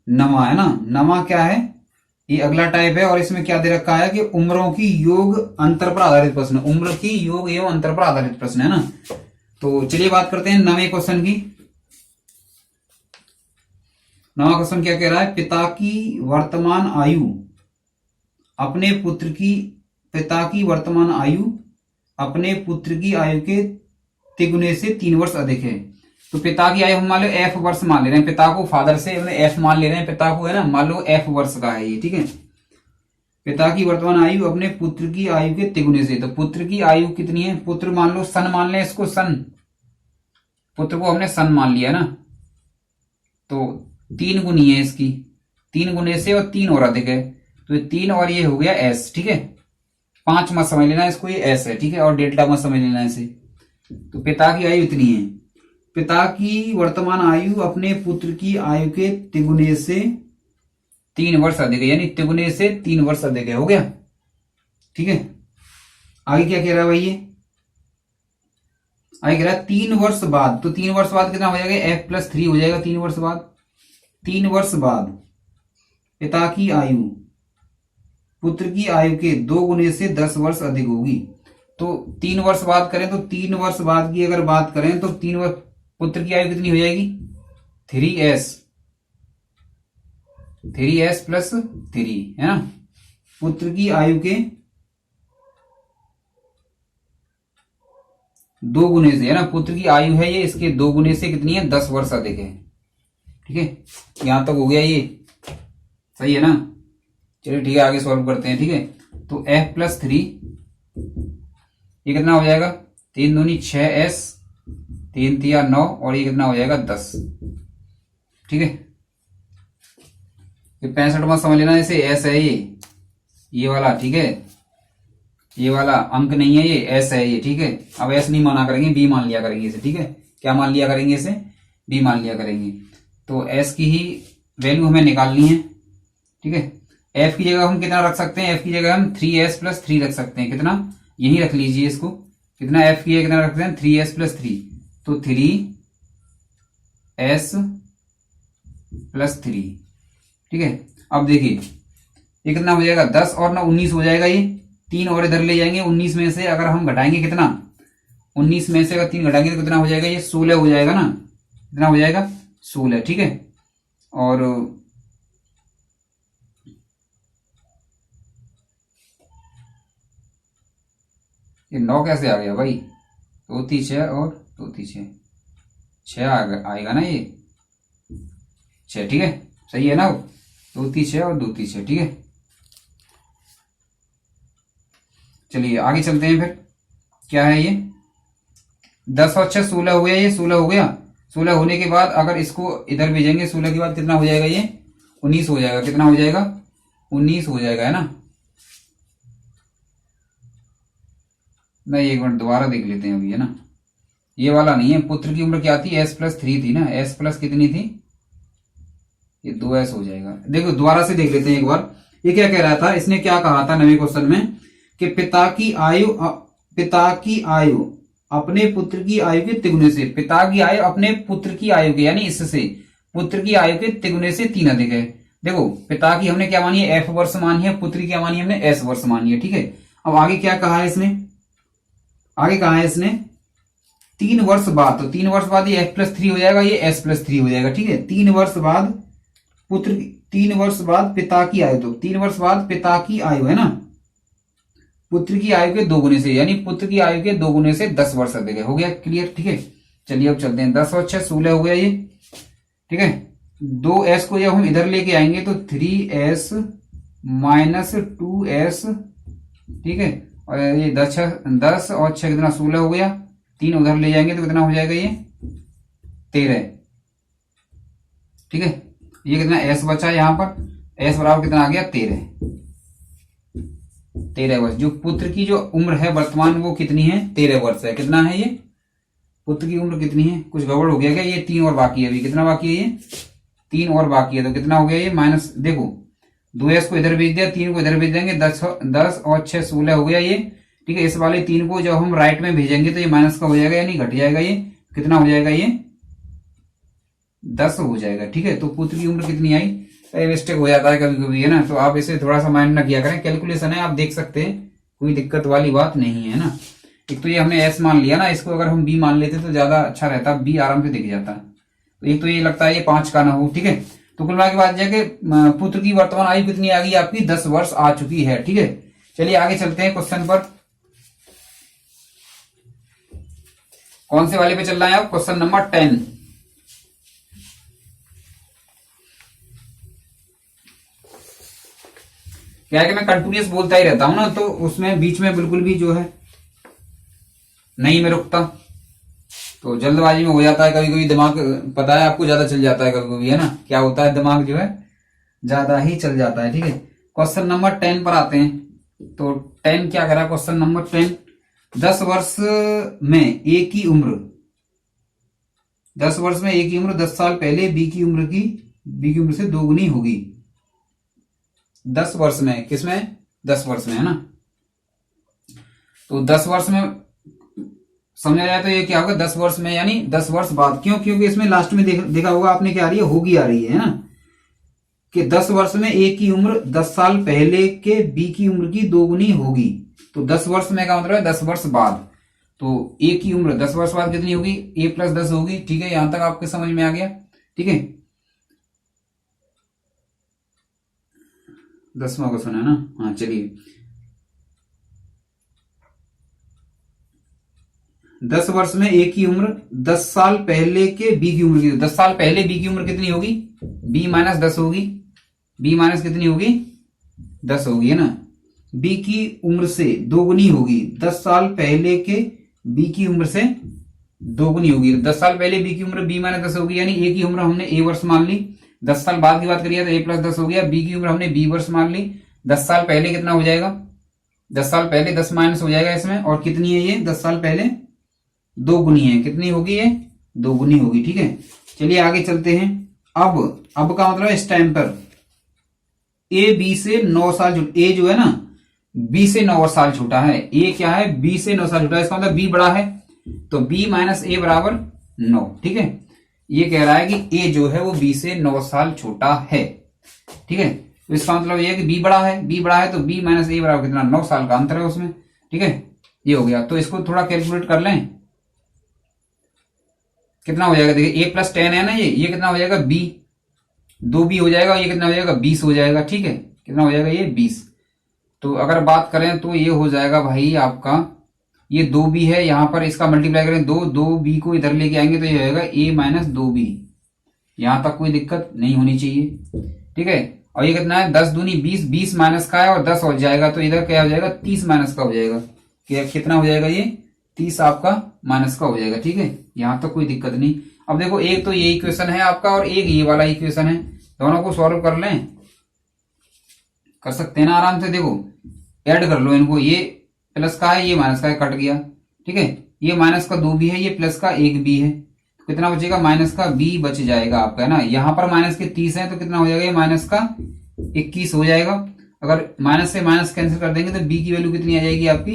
Speaker 1: नमा, है ना। नमा क्या है, ये अगला टाइप है, और इसमें क्या दे रखा है कि उम्रों की योग अंतर पर आधारित प्रश्न, उम्र की योग एवं अंतर पर आधारित प्रश्न, है ना। तो चलिए बात करते हैं 9वें क्वेश्चन की। 9वां क्वेश्चन क्या कह रहा है, पिता की वर्तमान आयु अपने पुत्र की, पिता की वर्तमान आयु अपने पुत्र की आयु के तिगुने से 3 वर्ष अधिक है। तो पिता की आयु हम मान लो f वर्ष मान ले रहे हैं, पिता को फादर से f मान ले रहे हैं, पिता को, है ना, मान लो f वर्ष का है ये। ठीक है, पिता की वर्तमान आयु अपने पुत्र की आयु के तिगुने से। तो पुत्र की आयु कितनी है, पुत्र मान लो सन मान लें इसको, सन, पुत्र को हमने सन मान लिया ना। तो 3 गुनी है इसकी, 3 गुने से और 3 और अधिक है, तो 3 और ये हो गया s। ठीक है, 5 मत समझ लेना इसको, ये s है। ठीक है, और डेल्टा मत समझ लेना इसे। तो पिता की आयु इतनी है, पिता की वर्तमान आयु अपने पुत्र की आयु के तिगुने से 3 वर्ष अधिक है, यानी तिगुने से 3 वर्ष अधिक है। हो गया, ठीक है। आगे क्या कह रहा है भाई, ये आगे कह रहा है 3 वर्ष बाद, तो 3 वर्ष बाद कितना हो जाएगा, f+3 हो जाएगा 3 वर्ष बाद। 3 वर्ष बाद पिता की आयु पुत्र की आयु के 2 गुने से 10 वर्ष अधिक होगी। तो 3 वर्ष बाद करें तो 3 वर्ष बाद की अगर बात करें तो 3 वर्ष पुत्र की आयु कितनी हो जाएगी, 3s, 3s+3 है ना। पुत्र की आयु के 2 गुने से, है ना, पुत्र की आयु है ये, इसके 2 गुने से कितनी है, 10 वर्ष अधिक है। ठीक है, यहां तक हो गया, ये सही है ना। चलिए ठीक है, आगे सॉल्व करते हैं। ठीक है, तो f+3 ये कितना हो जाएगा, 3 दूनी 6s, 3 तिया 9 और ये कितना हो जाएगा 10। ठीक है, ये 65 मत समझ लेना, जैसे s है ये वाला, ठीक है, ये वाला अंक नहीं है, ये s है ये। ठीक है, अब s नहीं माना करेंगे, b मान लिया करेंगे इसे। ठीक है, क्या मान लिया करेंगे इसे, b मान लिया करेंगे। तो s की ही वैल्यू हमें निकालनी है। ठीक है, f की जगह हम कितना रख सकते हैं, f की जगह हम 3s+3 रख सकते हैं। कितना, यही रख लीजिए इसको, कितना f की जगह कितना रखते हैं, 3s+3, तो 3s+3। ठीक है, अब देखिए ये कितना हो जाएगा, 10 और 9 19 हो जाएगा, ये 3 और इधर ले जाएंगे, 19 में से अगर हम घटाएंगे कितना, 19 में से अगर 3 घटाएंगे तो कितना हो जाएगा, ये 16 हो जाएगा ना, कितना हो जाएगा 16। ठीक है, और ये 9 कैसे आ गया भाई, 2 3 6 और 2 3 6, 6 आएगा ना ये 6। ठीक है, सही है ना, 2 3 6 और 2 3 6। ठीक है, चलिए आगे चलते हैं। फिर क्या है ये, 10 और 6 16 हो गया, ये 16 हो गया। 16 होने के बाद अगर इसको इधर भेजेंगे, 16 के बाद कितना हो जाएगा, ये 19 हो जाएगा। कितना हो जाएगा, 19 हो जाएगा, है ना। नहीं, एक मिनट दोबारा देख लेते हैं अभी, है ना, ये वाला नहीं है। पुत्र की उम्र क्या थी, s+3 थी ना, s+ कितनी थी, ये 2s हो जाएगा। देखो दोबारा से देख लेते हैं एक बार, ये क्या कह रहा था, इसने क्या कहा था नवे क्वेश्चन में कि पिता की आयु अपने पुत्र की आयु के तिगुने से, पिता की आयु अपने पुत्र की आयु के, यानी इससे पुत्र की आयु के तिगुने से 3 अधिक है। देखो पिता की हमने क्या मानी है, f वर्ष मानी है, पुत्र की क्या मानी है हमने, s वर्ष मानी है। ठीक है, अब आगे क्या कहा है इसने, आगे कहा है इसने 3 वर्ष बाद, तो 3 वर्ष बाद ये f+3 हो जाएगा, ये s+3 हो जाएगा। ठीक है, 3 वर्ष बाद पुत्र, 3 वर्ष बाद पिता की आयु, तो 3 वर्ष बाद पिता की आयु, है ना, पुत्र की आयु के 2 गुने से, यानी पुत्र की आयु के 2 गुने से 10 वर्ष अधिक है। हो गया क्लियर। ठीक है, चलिए अब चलते हैं। 10 और 6 16 हो गया ये। ठीक है, 2s को जब हम इधर लेके आएंगे तो 3s - 2s। ठीक है, और ये 10 और 6 कितना, 16 हो गया। 3 उधर ले जाएंगे तो कितना हो जाएगा, ये 13। ठीक है, ये कितना s बचा यहाँ पर, s बराबर कितना आ गया, 13 वर्ष। जो पुत्र की जो उम्र है वर्तमान वो कितनी है, 13 वर्ष है। कितना है ये, पुत्र की उम्र कितनी है, कुछ गड़बड़ हो गया क्या, ये 3 और बाकी है अभी। कितना बाकी है, ये 3 और बाकी है, तो कितना हो गया ये माइनस, देखो 2s को इधर भेज दिया, 3 को इधर भेज देंगे, 10 और 6 16 हो गया ये। ठीक है, इस वाले 3 को जब हम राइट में भेजेंगे तो ये माइनस का हो जाएगा, यानी घट जाएगा। ये कितना हो जाएगा, ये 10 हो जाएगा। ठीक है, तो पुत्र की उम्र कितनी आई, मिस्टेक हो जाता है कभी कभी, है ना, तो आप इसे थोड़ा सा माइंड ना किया करें, कैलकुलेशन है, आप देख सकते हैं, कोई दिक्कत वाली बात नहीं है ना। एक तो ये हमने s मान लिया ना, इसको अगर हम b मान लेते तो ज्यादा अच्छा रहता, b आराम से दिख जाता। तो एक तो ये लगता है ये 5 का ना हो। ठीक है, तो कुल मिला के बाद जाके पुत्र की वर्तमान आयु कितनी आ गई आपकी, 10 वर्ष आ चुकी है। ठीक है, चलिए आगे चलते हैं क्वेश्चन पर। कौन से वाले पे चल रहा है आप, क्वेश्चन नंबर 10। क्या है कि मैं कंटिन्यूअस बोलता ही रहता हूं ना, तो उसमें बीच में बिल्कुल भी जो है नहीं मैं रुकता, तो जल्दबाजी में हो जाता है कभी कभी, दिमाग पता है आपको ज्यादा चल जाता है कभी कभी, है ना, क्या होता है दिमाग जो है ज्यादा ही चल जाता है। ठीक है, क्वेश्चन नंबर 10 पर आते हैं। तो 10 क्या करा, क्वेश्चन नंबर 10, 10 वर्ष में ए की उम्र, 10 वर्ष में ए की उम्र 10 साल पहले बी की उम्र से 2 गुनी होगी। 10 वर्ष में, किसमें, 10 वर्ष में, है ना। तो 10 वर्ष में समझा जाए तो ये क्या होगा, 10 वर्ष में यानी 10 वर्ष बाद। क्यों, क्योंकि इसमें लास्ट में देखा होगा आपने, क्या आ रही है, होगी आ रही है ना, कि 10 वर्ष में ए की उम्र 10 साल पहले के बी की उम्र की दोगुनी होगी। तो 10 वर्ष में का मतलब है 10 वर्ष बाद। तो ए की उम्र 10 वर्ष बाद कितनी होगी, ए प्लस 10 होगी। ठीक है, यहां तक आपके समझ में आ गया। ठीक है, 10वां क्वेश्चन है ना। हाँ चलिए, 10 वर्ष में ए की उम्र 10 साल पहले के बी की उम्र की, 10 साल पहले बी की उम्र कितनी होगी, बी माइनस 10 होगी। बी माइनस कितनी होगी, 10 होगी, है ना। बी की उम्र से दोगुनी होगी, 10 साल पहले के बी की उम्र से दोगुनी होगी। 10 साल पहले बी की उम्र बी माइनस 10 होगी, यानी ए की उम्र हमने ए वर्ष मान ली। 10 साल बाद की बात करिए तो ए प्लस 10 हो गया। बी की उम्र हमने बी वर्ष मान ली। 10 साल पहले कितना हो जाएगा, 10 साल पहले 10 माइनस हो जाएगा इसमें। और कितनी है ये, 10 साल पहले दोगुनी है, कितनी होगी ये, दोगुनी होगी। ठीक है, चलिए आगे चलते हैं। अब का मतलब इस टाइम पर ए बी से 9 साल, ए जो है ना बी से 9 साल छोटा है। ए क्या है, बी से 9 साल छोटा है, इसका मतलब बी बड़ा है। तो बी माइनस ए बराबर 9। ठीक है, ये कह रहा है कि ए जो है वो बी से 9 साल छोटा है। ठीक है, तो इसका मतलब ये है कि बी बड़ा है, बी बड़ा है तो बी माइनस ए बराबर कितना, 9 साल का अंतर है उसमें। ठीक है, ये हो गया। तो इसको थोड़ा कैलकुलेट कर लें, कितना हो जाएगा, देखिए ए प्लस 10 है ना, ये कितना हो जाएगा, बी, 2b हो जाएगा। ये कितना हो जाएगा, 20 हो जाएगा। ठीक है, कितना हो जाएगा ये, 20। तो अगर बात करें तो ये हो जाएगा भाई आपका, ये 2b है, यहां पर इसका मल्टीप्लाई करें 2b को इधर लेके आएंगे तो ये होगा a माइनस 2b। यहां तक कोई दिक्कत नहीं होनी चाहिए। ठीक है, और ये कितना है, 10 दूनी 20, 20 माइनस का है और 10 हो जाएगा, तो इधर क्या हो जाएगा, 30 माइनस का हो जाएगा। कितना हो जाएगा ये, 30 आपका माइनस का हो जाएगा। ठीक है, यहां तक कोई दिक्कत नहीं। अब देखो, एक तो ये इक्वेशन है आपका और एक ये वाला इक्वेशन है, दोनों को सॉल्व कर लें, कर सकते हैं ना आराम से। देखो ऐड कर लो इनको, ये प्लस का है, ये माइनस का है, कट गया। ठीक है, ये माइनस का 2b है, ये प्लस का 1b है, तो कितना बचेगा, माइनस का b बच जाएगा आपका, है ना। यहां पर माइनस के 30 है तो कितना हो जाएगा, ये माइनस का 21 हो जाएगा। अगर माइनस से माइनस कैंसिल कर देंगे तो b की वैल्यू कितनी आ जाएगी आपकी,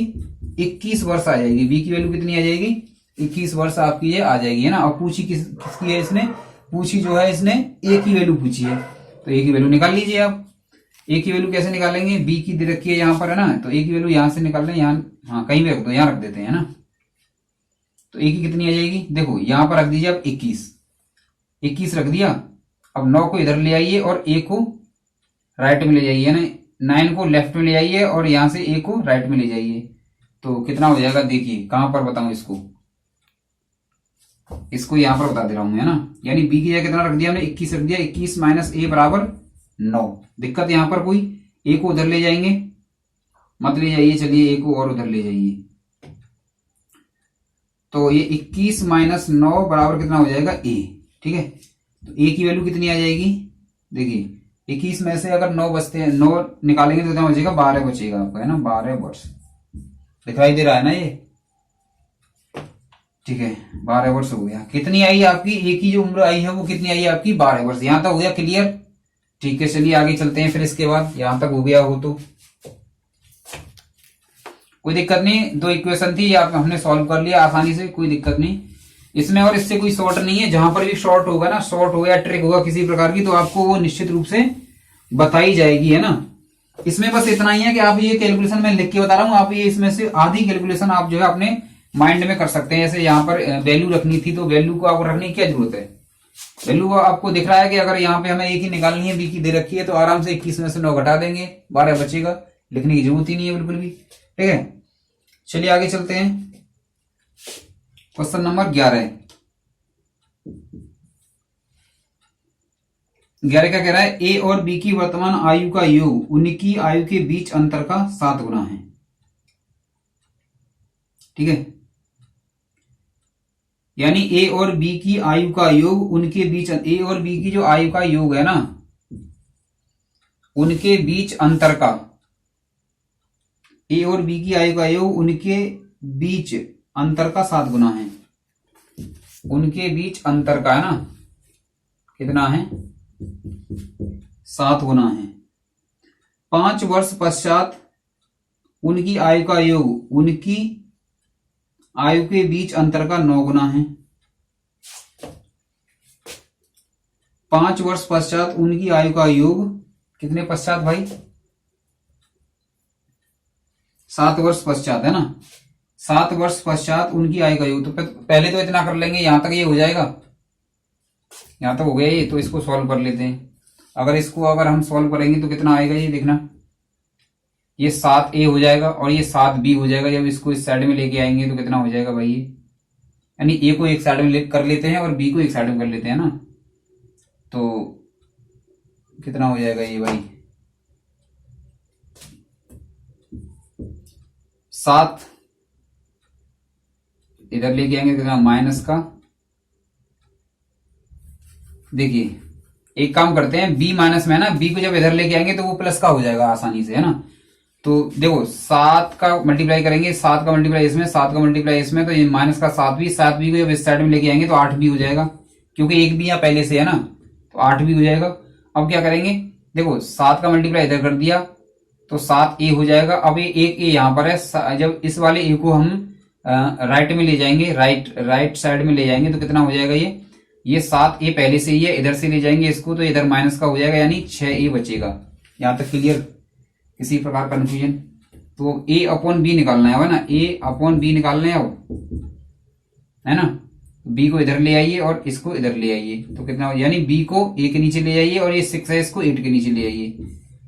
Speaker 1: 21 वर्ष आ जाएगी। b की वैल्यू कितनी आ जाएगी, 21 वर्ष आपकी ये आ जाएगी, है ना। और पूछी किसकी है इसने, पूछी जो है इसने a की वैल्यू पूछी है, तो a की वैल्यू निकाल लीजिए आप। a की वैल्यू कैसे निकालेंगे, b की दे रखी है यहाँ पर, है ना, तो a की वैल्यू यहां से निकाल लें, यहाँ, हाँ कहीं भी रख दो, यहाँ रख देते हैं ना। तो a की कितनी आ जाएगी, देखो यहां पर रख दीजिए आप 21 रख दिया। अब 9 को इधर ले आइए और a को राइट में ले जाइए ना, 9 को लेफ्ट में ले आइए और यहां से a को राइट में ले जाइए, तो कितना हो जाएगा, देखिए कहां पर बताऊं इसको यहां पर बता दे रहा हूं मैं, है ना। यानी b की जगह कितना रख दिया हमने, 21 रख दिया। 21 माइनस a बराबर 9। दिक्कत यहां पर कोई, a को उधर ले जाएंगे, मत ले जाइए, चलिए a को और उधर ले जाइए, तो ये 21 माइनस 9 बराबर कितना हो जाएगा, a। ठीक है, तो a की वैल्यू कितनी आ जाएगी, देखिए 21 में से अगर 9 बचते हैं, 9 निकालेंगे तो कितना बचेगा, 12 बचेगा आपका, है ना, 12 वर्ष दिखाई दे रहा है ना ये। ठीक है, 12 वर्ष हो गया। कितनी आई आपकी, a की जो उम्र आई है वो कितनी आई है आपकी, 12 वर्ष। यहां तक हो गया क्लियर। ठीक है, चलिए आगे चलते हैं फिर इसके बाद, यहां तक हो गया हो तो कोई दिक्कत नहीं। 2 इक्वेशन थी, हमने सॉल्व कर लिया आसानी से, कोई दिक्कत नहीं इसमें। और इससे कोई शॉर्ट नहीं है, जहां पर भी शॉर्ट होगा ना, शॉर्ट हो या ट्रिक होगा किसी प्रकार की, तो आपको वो निश्चित रूप से बताई जाएगी, है ना। इसमें बस इतना ही है कि आप ये कैलकुलेशन मैं लिख के बता रहा हूं, आप ये इसमें से आधी कैलकुलेशन आप जो है अपने माइंड में कर सकते हैं। जैसे यहाँ पर वैल्यू रखनी थी, तो वैल्यू को आपको रखने की क्या जरूरत है, वैल्यू आपको दिख रहा है कि अगर यहाँ पे हमें एक ही निकालनी है, बी की दे रखी है, तो आराम से 21 में से 9 घटा देंगे, 12 बचेगा, लिखने की जरूरत ही नहीं है बिल्कुल भी। ठीक है, चलिए आगे चलते हैं। क्वेश्चन नंबर 11 क्या कह रहा है, ए और बी की वर्तमान आयु का योग उनकी आयु के बीच अंतर का 7 गुना है। ठीक है, यानी ए और बी की आयु का योग उनके बीच, ए और बी की जो आयु का योग है ना, उनके बीच अंतर का, ए और बी की आयु का योग उनके बीच अंतर का 7 गुना है। उनके बीच अंतर का, है ना, कितना है, 7 गुना है। 5 वर्ष पश्चात उनकी आयु का योग उनकी आयु के बीच अंतर का 9 गुना है। 5 वर्ष पश्चात उनकी आयु का योग कितने पश्चात भाई? 7 वर्ष पश्चात है ना। 7 वर्ष पश्चात उनकी आयु का योग, तो पहले तो इतना कर लेंगे, यहां तक ये हो जाएगा, यहां तक हो गया ये, तो इसको सॉल्व कर लेते हैं। अगर हम सॉल्व करेंगे तो कितना आएगा ये देखना, ये 7a हो जाएगा और ये 7b हो जाएगा। जब इसको इस साइड में लेके आएंगे तो कितना हो जाएगा भाई ये, यानी a को एक साइड में कर लेते हैं और b को एक साइड में कर लेते हैं ना, तो कितना हो जाएगा ये भाई, 7 इधर लेके आएंगे कितना माइनस का। देखिए एक काम करते हैं, b माइनस में है ना, b को जब इधर लेके आएंगे तो वो प्लस का हो जाएगा आसानी से, है ना। तो देखो 7 का मल्टीप्लाई करेंगे, 7 का मल्टीप्लाई इसमें, 7 का मल्टीप्लाई इसमें, तो ये माइनस का 7b को जब इस साइड में लेके आएंगे तो 8b हो जाएगा, क्योंकि एक भी यहाँ पहले से है ना, तो 8b हो जाएगा। अब क्या करेंगे, देखो 7 का मल्टीप्लाई इधर कर दिया तो 7a हो जाएगा। अब ये एक a यहाँ पर है, जब इस वाले a को हम राइट में ले जाएंगे, राइट साइड में ले जाएंगे तो कितना हो जाएगा ये 7a पहले से ही है, इधर से ले जाएंगे इसको तो इधर माइनस का हो जाएगा, यानी 6a बचेगा। यहां तक क्लियर, किसी प्रकार कंफ्यूजन? तो a अपॉन बी निकालना है ना, a अपॉन बी निकालना है है ना। b को इधर ले आइए और इसको इधर ले आइए तो कितना हो, यानी b को a के नीचे ले आइए और ये 6 है, इसको 8 के नीचे ले आइए,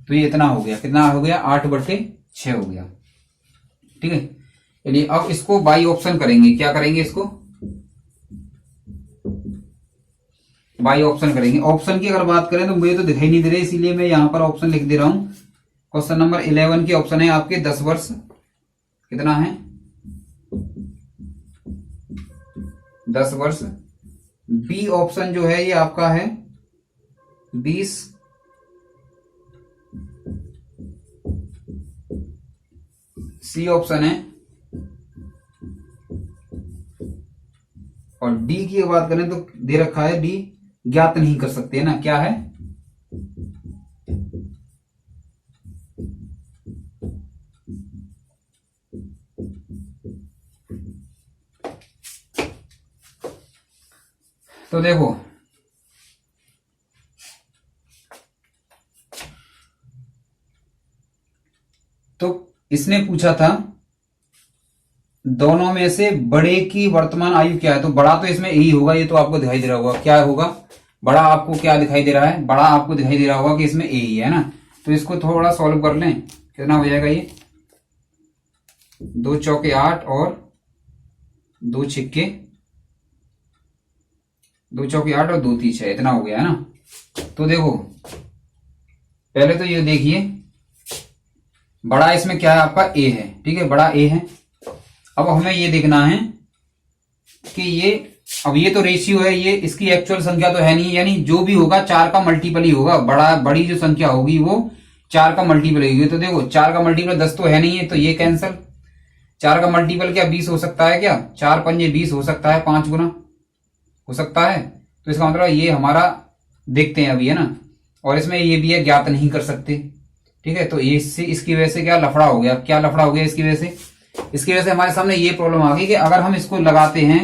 Speaker 1: तो ये इतना हो गया, कितना हो गया 8/6 हो गया। ठीक है, चलिए अब इसको बाई ऑप्शन करेंगे। क्या करेंगे, इसको बाई ऑप्शन करेंगे। ऑप्शन की अगर बात करें तो मुझे तो दिखाई नहीं दे रही, इसीलिए मैं यहां पर ऑप्शन लिख दे रहा हूं। क्वेश्चन नंबर 11 की ऑप्शन है आपके 10 वर्ष, कितना है 10 वर्ष। बी ऑप्शन जो है ये आपका है 20। सी ऑप्शन है, और डी की बात करें तो दे रखा है डी ज्ञात नहीं कर सकते, है ना। क्या है, तो देखो तो इसने पूछा था दोनों में से बड़े की वर्तमान आयु क्या है, तो बड़ा तो इसमें यही होगा, ये तो आपको दिखाई दे रहा होगा। क्या होगा बड़ा, आपको क्या दिखाई दे रहा है, बड़ा आपको दिखाई दे रहा होगा कि इसमें यही है ना। तो इसको थोड़ा सॉल्व कर लें, कितना हो जाएगा ये 2 चौके 8 और 2 छिक्के 2 चौके 8 और 2 तीन 6, इतना हो गया है ना। तो देखो पहले तो ये देखिए, बड़ा इसमें क्या है आपका ए है, ठीक है, बड़ा ए है। अब हमें ये देखना है कि ये तो रेशियो है, ये इसकी एक्चुअल संख्या तो है नहीं, यानी जो भी होगा 4 का मल्टीपल ही होगा। बड़ी जो संख्या होगी वो 4 का मल्टीपल होगी। तो देखो 4 का मल्टीपल 10 तो है नहीं है, तो ये कैंसल। 4 का मल्टीपल क्या 20 हो सकता है क्या, 4 पंजे 20 हो सकता है, 5 गुना हो सकता है। तो इसका मतलब ये हमारा देखते हैं अभी, है ना। और इसमें ये भी है ज्ञात नहीं कर सकते, ठीक है। तो इससे इसकी वजह से क्या लफड़ा हो गया, क्या लफड़ा हो गया इसकी वजह से, इसकी वजह से हमारे सामने ये प्रॉब्लम आ गई कि अगर हम इसको लगाते हैं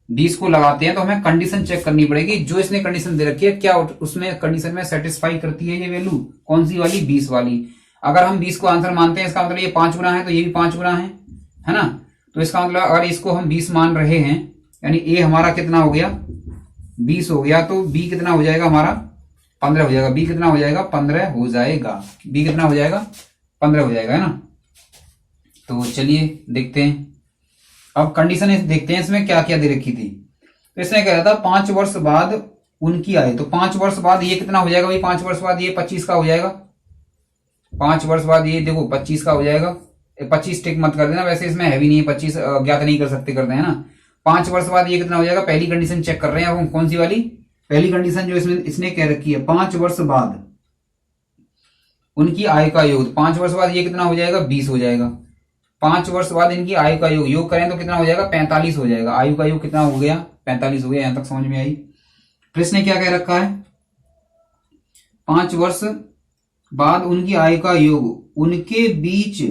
Speaker 1: 20 को लगाते हैं तो हमें कंडीशन चेक करनी पड़ेगी। जो इसने कंडीशन दे रखी है क्या उसमें कंडीशन में सेटिस्फाई करती है ये वैल्यू, कौन सी वाली 20 वाली। अगर हम 20 को आंसर मानते हैं इसका मतलब ये 5 गुना है, तो ये भी 5 गुना है ना। तो इसका मतलब अगर इसको हम 20 मान रहे हैं, यानी ए हमारा कितना हो गया 20 हो गया, तो बी कितना हो जाएगा हमारा 15 हो जाएगा। बी कितना हो जाएगा 15 हो जाएगा, बी कितना हो जाएगा 15 हो जाएगा, है ना। तो चलिए देखते हैं अब कंडीशन देखते हैं इसमें क्या क्या दे रखी थी। तो इसने कहा था 5 वर्ष बाद उनकी आए, तो 5 वर्ष बाद ये कितना हो जाएगा भाई, 5 वर्ष बाद ये 25 का हो जाएगा। 5 वर्ष बाद ये देखो 25 का हो जाएगा। 25 टिक मत कर देना, वैसे इसमें हैवी नहीं है, 25 ज्ञात नहीं कर सकते करते हैं ना। 5 वर्ष बाद ये कितना हो जाएगा, पहली कंडीशन चेक कर रहे हैं अब, कौन सी वाली पहली कंडीशन जो इसने कह रखी है 5 वर्ष बाद उनकी आय का योग। 5 वर्ष बाद ये कितना हो जाएगा 20 हो जाएगा। 5 वर्ष बाद इनकी आयु का योग करें तो कितना हो जाएगा 45 हो जाएगा। आयु का योग कितना हो गया 45 हो गया। यहां तक समझ में आई। प्रश्न क्या कह रखा है 5 वर्ष बाद उनकी आय का योग उनके बीच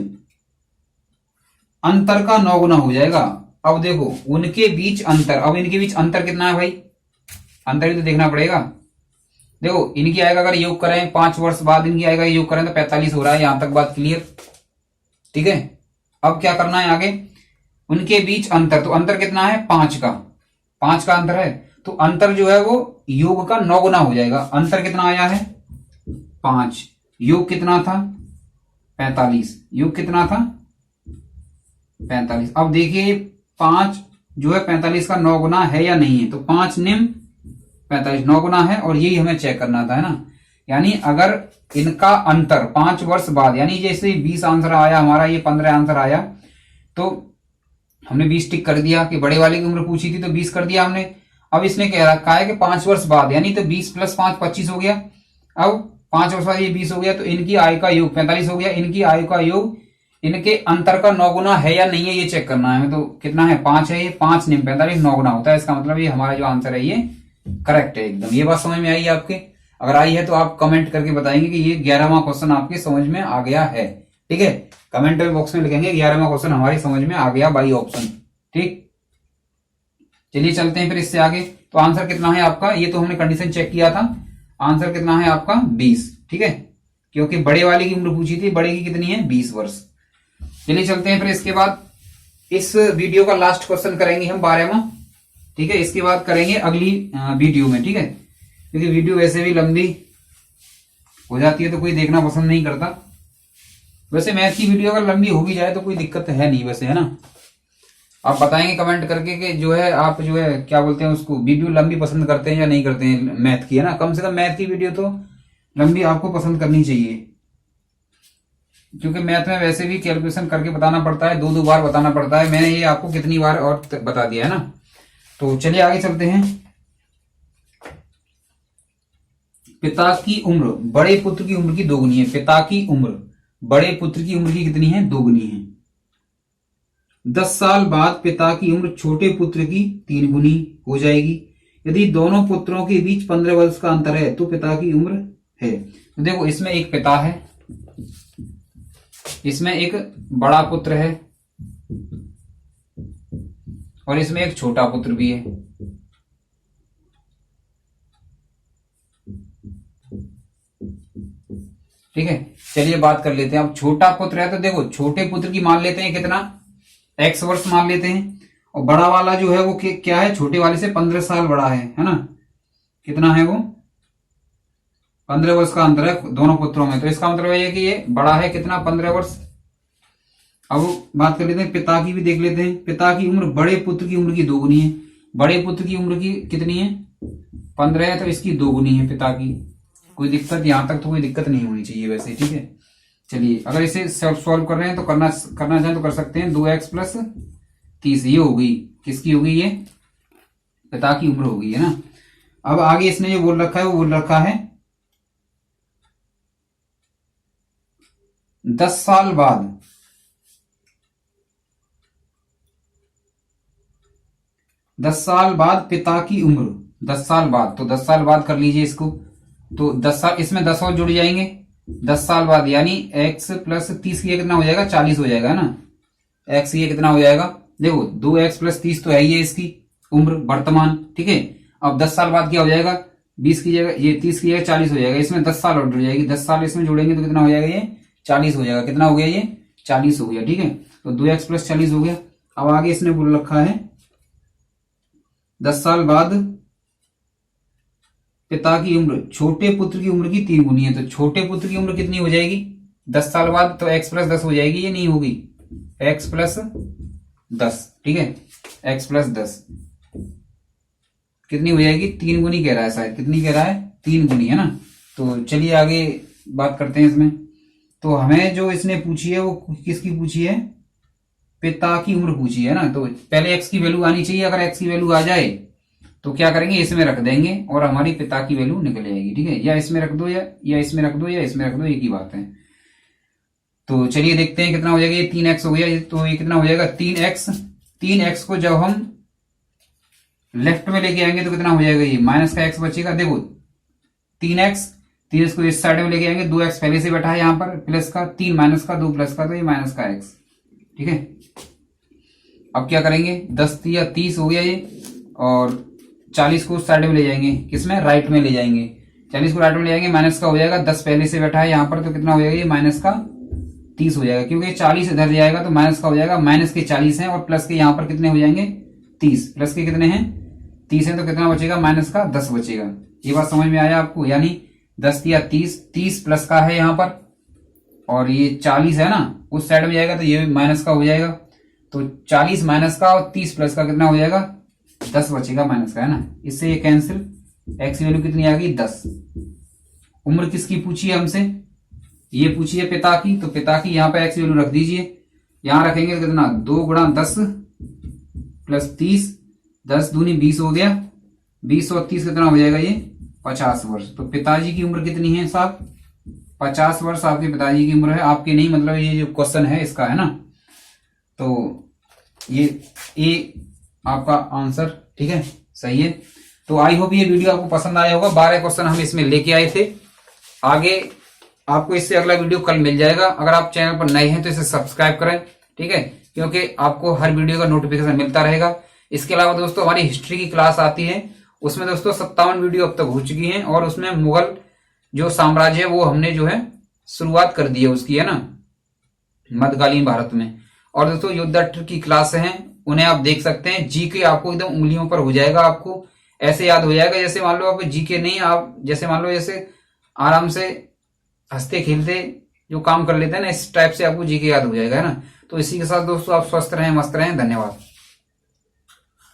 Speaker 1: अंतर का 9 गुना हो जाएगा। अब देखो उनके बीच अंतर, अब इनके बीच अंतर कितना है भाई, अंतर भी तो देखना पड़ेगा। देखो इनकी आय का अगर योग करें 5 वर्ष बाद इनकी आय का योग करें तो 45 हो रहा है, यहां तक बात क्लियर, ठीक है। अब क्या करना है आगे, उनके बीच अंतर, तो अंतर कितना है 5 का, 5 का अंतर है, तो अंतर जो है वो योग का 9 गुना हो जाएगा। अंतर कितना आया है 5, योग कितना था 45, योग कितना था 45। अब देखिए 5 जो है 45 का 9 गुना है या नहीं है, तो 5 निम 45 9 गुना है, और यही हमें चेक करना था, है ना। यानी अगर इनका अंतर 5 वर्ष बाद, यानी जैसे 20 आंसर आया हमारा, ये 15 आंसर आया, तो हमने 20 टिक कर दिया कि बड़े वाले की उम्र पूछी थी तो 20 कर दिया हमने। अब इसने कह रखा है कि 5 वर्ष बाद, यानी तो 20 + 5 25 हो गया। अब 5 वर्ष बाद ये 20 हो गया, तो इनकी आय का योग 45 हो गया। इनकी आय का योग इनके अंतर का 9 गुना है या नहीं है, ये चेक करना है हमें। तो कितना है 5 है, ये 5 निम 45 9 गुना होता है, इसका मतलब ये हमारा जो आंसर है ये करेक्ट है एकदम। ये बात समझ में आई आपके? अगर आई है तो आप कमेंट करके बताएंगे कि ये 11वां क्वेश्चन आपके समझ में आ गया है, ठीक है। कमेंट बॉक्स में लिखेंगे 11वां क्वेश्चन हमारी समझ में आ गया बाई ऑप्शन, ठीक। चलिए चलते हैं फिर इससे आगे। तो आंसर कितना है आपका, ये तो हमने कंडीशन चेक किया था, आंसर कितना है आपका 20, ठीक है, क्योंकि बड़े वाले की उम्र पूछी थी, बड़े की कितनी है 20 वर्ष। चलिए चलते हैं फिर इसके बाद इस वीडियो का लास्ट क्वेश्चन करेंगे हम 12वां, ठीक है। इसके बाद करेंगे अगली वीडियो में, ठीक है, क्योंकि वीडियो वैसे भी लंबी हो जाती है तो कोई देखना पसंद नहीं करता। वैसे मैथ की वीडियो अगर लंबी हो भी जाए तो कोई दिक्कत है नहीं वैसे, है ना। आप बताएंगे कमेंट करके कि जो है आप जो है क्या बोलते हैं उसको, वीडियो लंबी पसंद करते हैं या नहीं करते हैं मैथ की, है ना। कम से कम मैथ की वीडियो तो लंबी आपको पसंद करनी चाहिए, क्योंकि मैथ में वैसे भी कैलकुलेशन करके बताना पड़ता है, 2 बार बताना पड़ता है। मैंने ये आपको कितनी बार और बता दिया है ना। तो चलिए आगे चलते हैं। पिता की उम्र बड़े पुत्र की उम्र की 2 गुनी है। पिता की उम्र बड़े पुत्र की उम्र की कितनी है 2 गुनी है। 10 साल बाद पिता की उम्र छोटे पुत्र की 3 गुनी हो जाएगी। यदि दोनों पुत्रों के बीच 15 वर्ष का अंतर है तो पिता की उम्र है। तो देखो इसमें एक पिता है, इसमें एक बड़ा पुत्र है, और इसमें एक छोटा पुत्र भी है, ठीक है। चलिए बात कर लेते हैं। अब छोटा पुत्र है तो देखो छोटे पुत्र की मान लेते हैं कितना x वर्ष मान लेते हैं, और बड़ा वाला जो है वो क्या है छोटे वाले से 15 साल बड़ा है ना। कितना है वो 15 वर्ष का अंतर है दोनों पुत्रों में, तो इसका मतलब है कि ये बड़ा है कितना 15 वर्ष। अब बात कर लेते हैं पिता की भी देख लेते हैं। पिता की उम्र बड़े पुत्र की उम्र की 2 गुनी है। बड़े पुत्र की उम्र की कितनी है 15 है, तो इसकी 2 गुनी है पिता की। कोई दिक्कत, यहां तक तो कोई दिक्कत नहीं होनी चाहिए वैसे, ठीक है। चलिए अगर इसे सॉल्व कर रहे हैं तो करना चाहें तो कर सकते हैं। 2x + 30 ये हो गई, किसकी हो गई ये पिता की उम्र हो गई, है ना। अब आगे इसने जो बोल रखा है वो बोल रखा है 10 साल बाद 10 साल बाद पिता की उम्र, 10 साल बाद, तो 10 साल बाद कर लीजिए इसको। तो 10 साल, इसमें 10 और जुड़ जाएंगे 10 साल बाद, यानी x + 30 ये कितना हो जाएगा 40 हो जाएगा, है ना। x ये कितना हो जाएगा, देखो 2x + 30 तो है ही है इसकी उम्र वर्तमान, ठीक है। अब 10 साल बाद क्या हो जाएगा 20 की जगह ये 30 की जगह 40 हो जाएगा। इसमें 10 साल और जुड़ जाएगी, 10 साल इसमें जोड़ेंगे तो कितना हो जाएगा ये 40 हो जाएगा। कितना हो गया ये 40 हो गया, ठीक है। तो 2x + 40 हो गया। अब आगे इसने बोल रखा है 10 साल बाद पिता की उम्र छोटे पुत्र की उम्र की 3 गुनी है। तो छोटे पुत्र की उम्र कितनी हो जाएगी 10 साल बाद, तो x + 10 हो जाएगी, ये नहीं होगी x + 10, ठीक है। x + 10 कितनी हो जाएगी 3 गुनी कह रहा है शायद, कितनी कह रहा है 3 गुनी, है ना। तो चलिए आगे बात करते हैं इसमें। तो हमें जो इसने पूछी है वो किसकी पूछी है पिता की उम्र पूछी है ना। तो पहले x की वैल्यू आनी चाहिए। अगर x की वैल्यू आ जाए तो क्या करेंगे इसमें रख देंगे और हमारी पिता की वैल्यू निकल जाएगी, ठीक है। या इसमें रख दो या इसमें रख दो या इसमें रख दो, एक ही बात है। तो चलिए देखते हैं कितना हो जाएगा। ये 3x हो गया, तो ये कितना हो जाएगा 3x। 3x को जब हम लेफ्ट में लेके आएंगे तो कितना हो जाएगा, ये माइनस का x बचेगा। देखो 3x 3 इसको इस साइड में लेके आएंगे, 2x पहले से बैठा है यहाँ पर प्लस का, 3 माइनस का, 2 प्लस का, तो ये माइनस का x। ठीक है, अब क्या करेंगे, 10 या 30 हो गया ये, और 40 को उस साइड में ले जाएंगे, किसमें, राइट में ले जाएंगे। 40 को राइट में ले जाएंगे, माइनस का हो जाएगा, 10 पहले से बैठा है यहाँ पर, तो कितना हो जाएगा, ये माइनस का 30 हो जाएगा, क्योंकि 40 इधर जाएगा तो माइनस का हो जाएगा। माइनस के 40 हैं और प्लस के यहाँ पर कितने हो जाएंगे, 30। प्लस के कितने हैं, 30 हैं, तो कितना बचेगा, माइनस का 10 बचेगा। ये बात समझ में आया आपको, यानी 10 या 30 प्लस का है यहाँ पर, और ये 40 है ना, उस साइड में जाएगा तो ये माइनस का हो जाएगा। तो 40 माइनस का और 30 प्लस का कितना हो जाएगा, 10 बचेगा माइनस का, है ना। इससे ये कैंसिल, एक्स वैल्यू कितनी आ गई, 10। उम्र किसकी पूछी है हमसे, ये पूछी है पिता की, तो पिता की यहाँ पे एक्स वैल्यू रख दीजिए। यहां रखेंगे तो कितना, 2 गुणा 10 प्लस 30, 10 दूनी 20 हो गया, 20 और 30 कितना हो जाएगा, ये 50 वर्ष। तो पिताजी की उम्र कितनी है साहब, 50 वर्ष आपके पिताजी की उम्र है, आपके नहीं, मतलब ये जो क्वेश्चन है इसका, है ना। तो ये ए आपका आंसर, ठीक है, सही है। तो आई होप ये वीडियो आपको पसंद आया होगा। 12 क्वेश्चन हम इसमें लेके आए थे। आगे आपको इससे अगला वीडियो कल मिल जाएगा। अगर आप चैनल पर नए हैं तो इसे सब्सक्राइब करें, ठीक है, क्योंकि आपको हर वीडियो का नोटिफिकेशन मिलता रहेगा। इसके अलावा दोस्तों हमारी हिस्ट्री की क्लास आती है, उसमें दोस्तों 57 वीडियो अब तक हो चुकी हैं, और उसमें मुगल जो साम्राज्य है वो हमने जो है शुरुआत कर दी है उसकी, है ना, मध्यकालीन भारत में। और दोस्तों योद्धा की क्लास हैं, उन्हें आप देख सकते हैं। जीके आपको एकदम उंगलियों पर हो जाएगा, आपको ऐसे याद हो जाएगा जैसे मान लो आप जीके नहीं, आप जैसे मान लो जैसे आराम से हंसते खेलते जो काम कर लेते हैं ना, इस टाइप से आपको जीके याद हो जाएगा, है ना। तो इसी के साथ दोस्तों आप स्वस्थ रहें, मस्त रहें, धन्यवाद।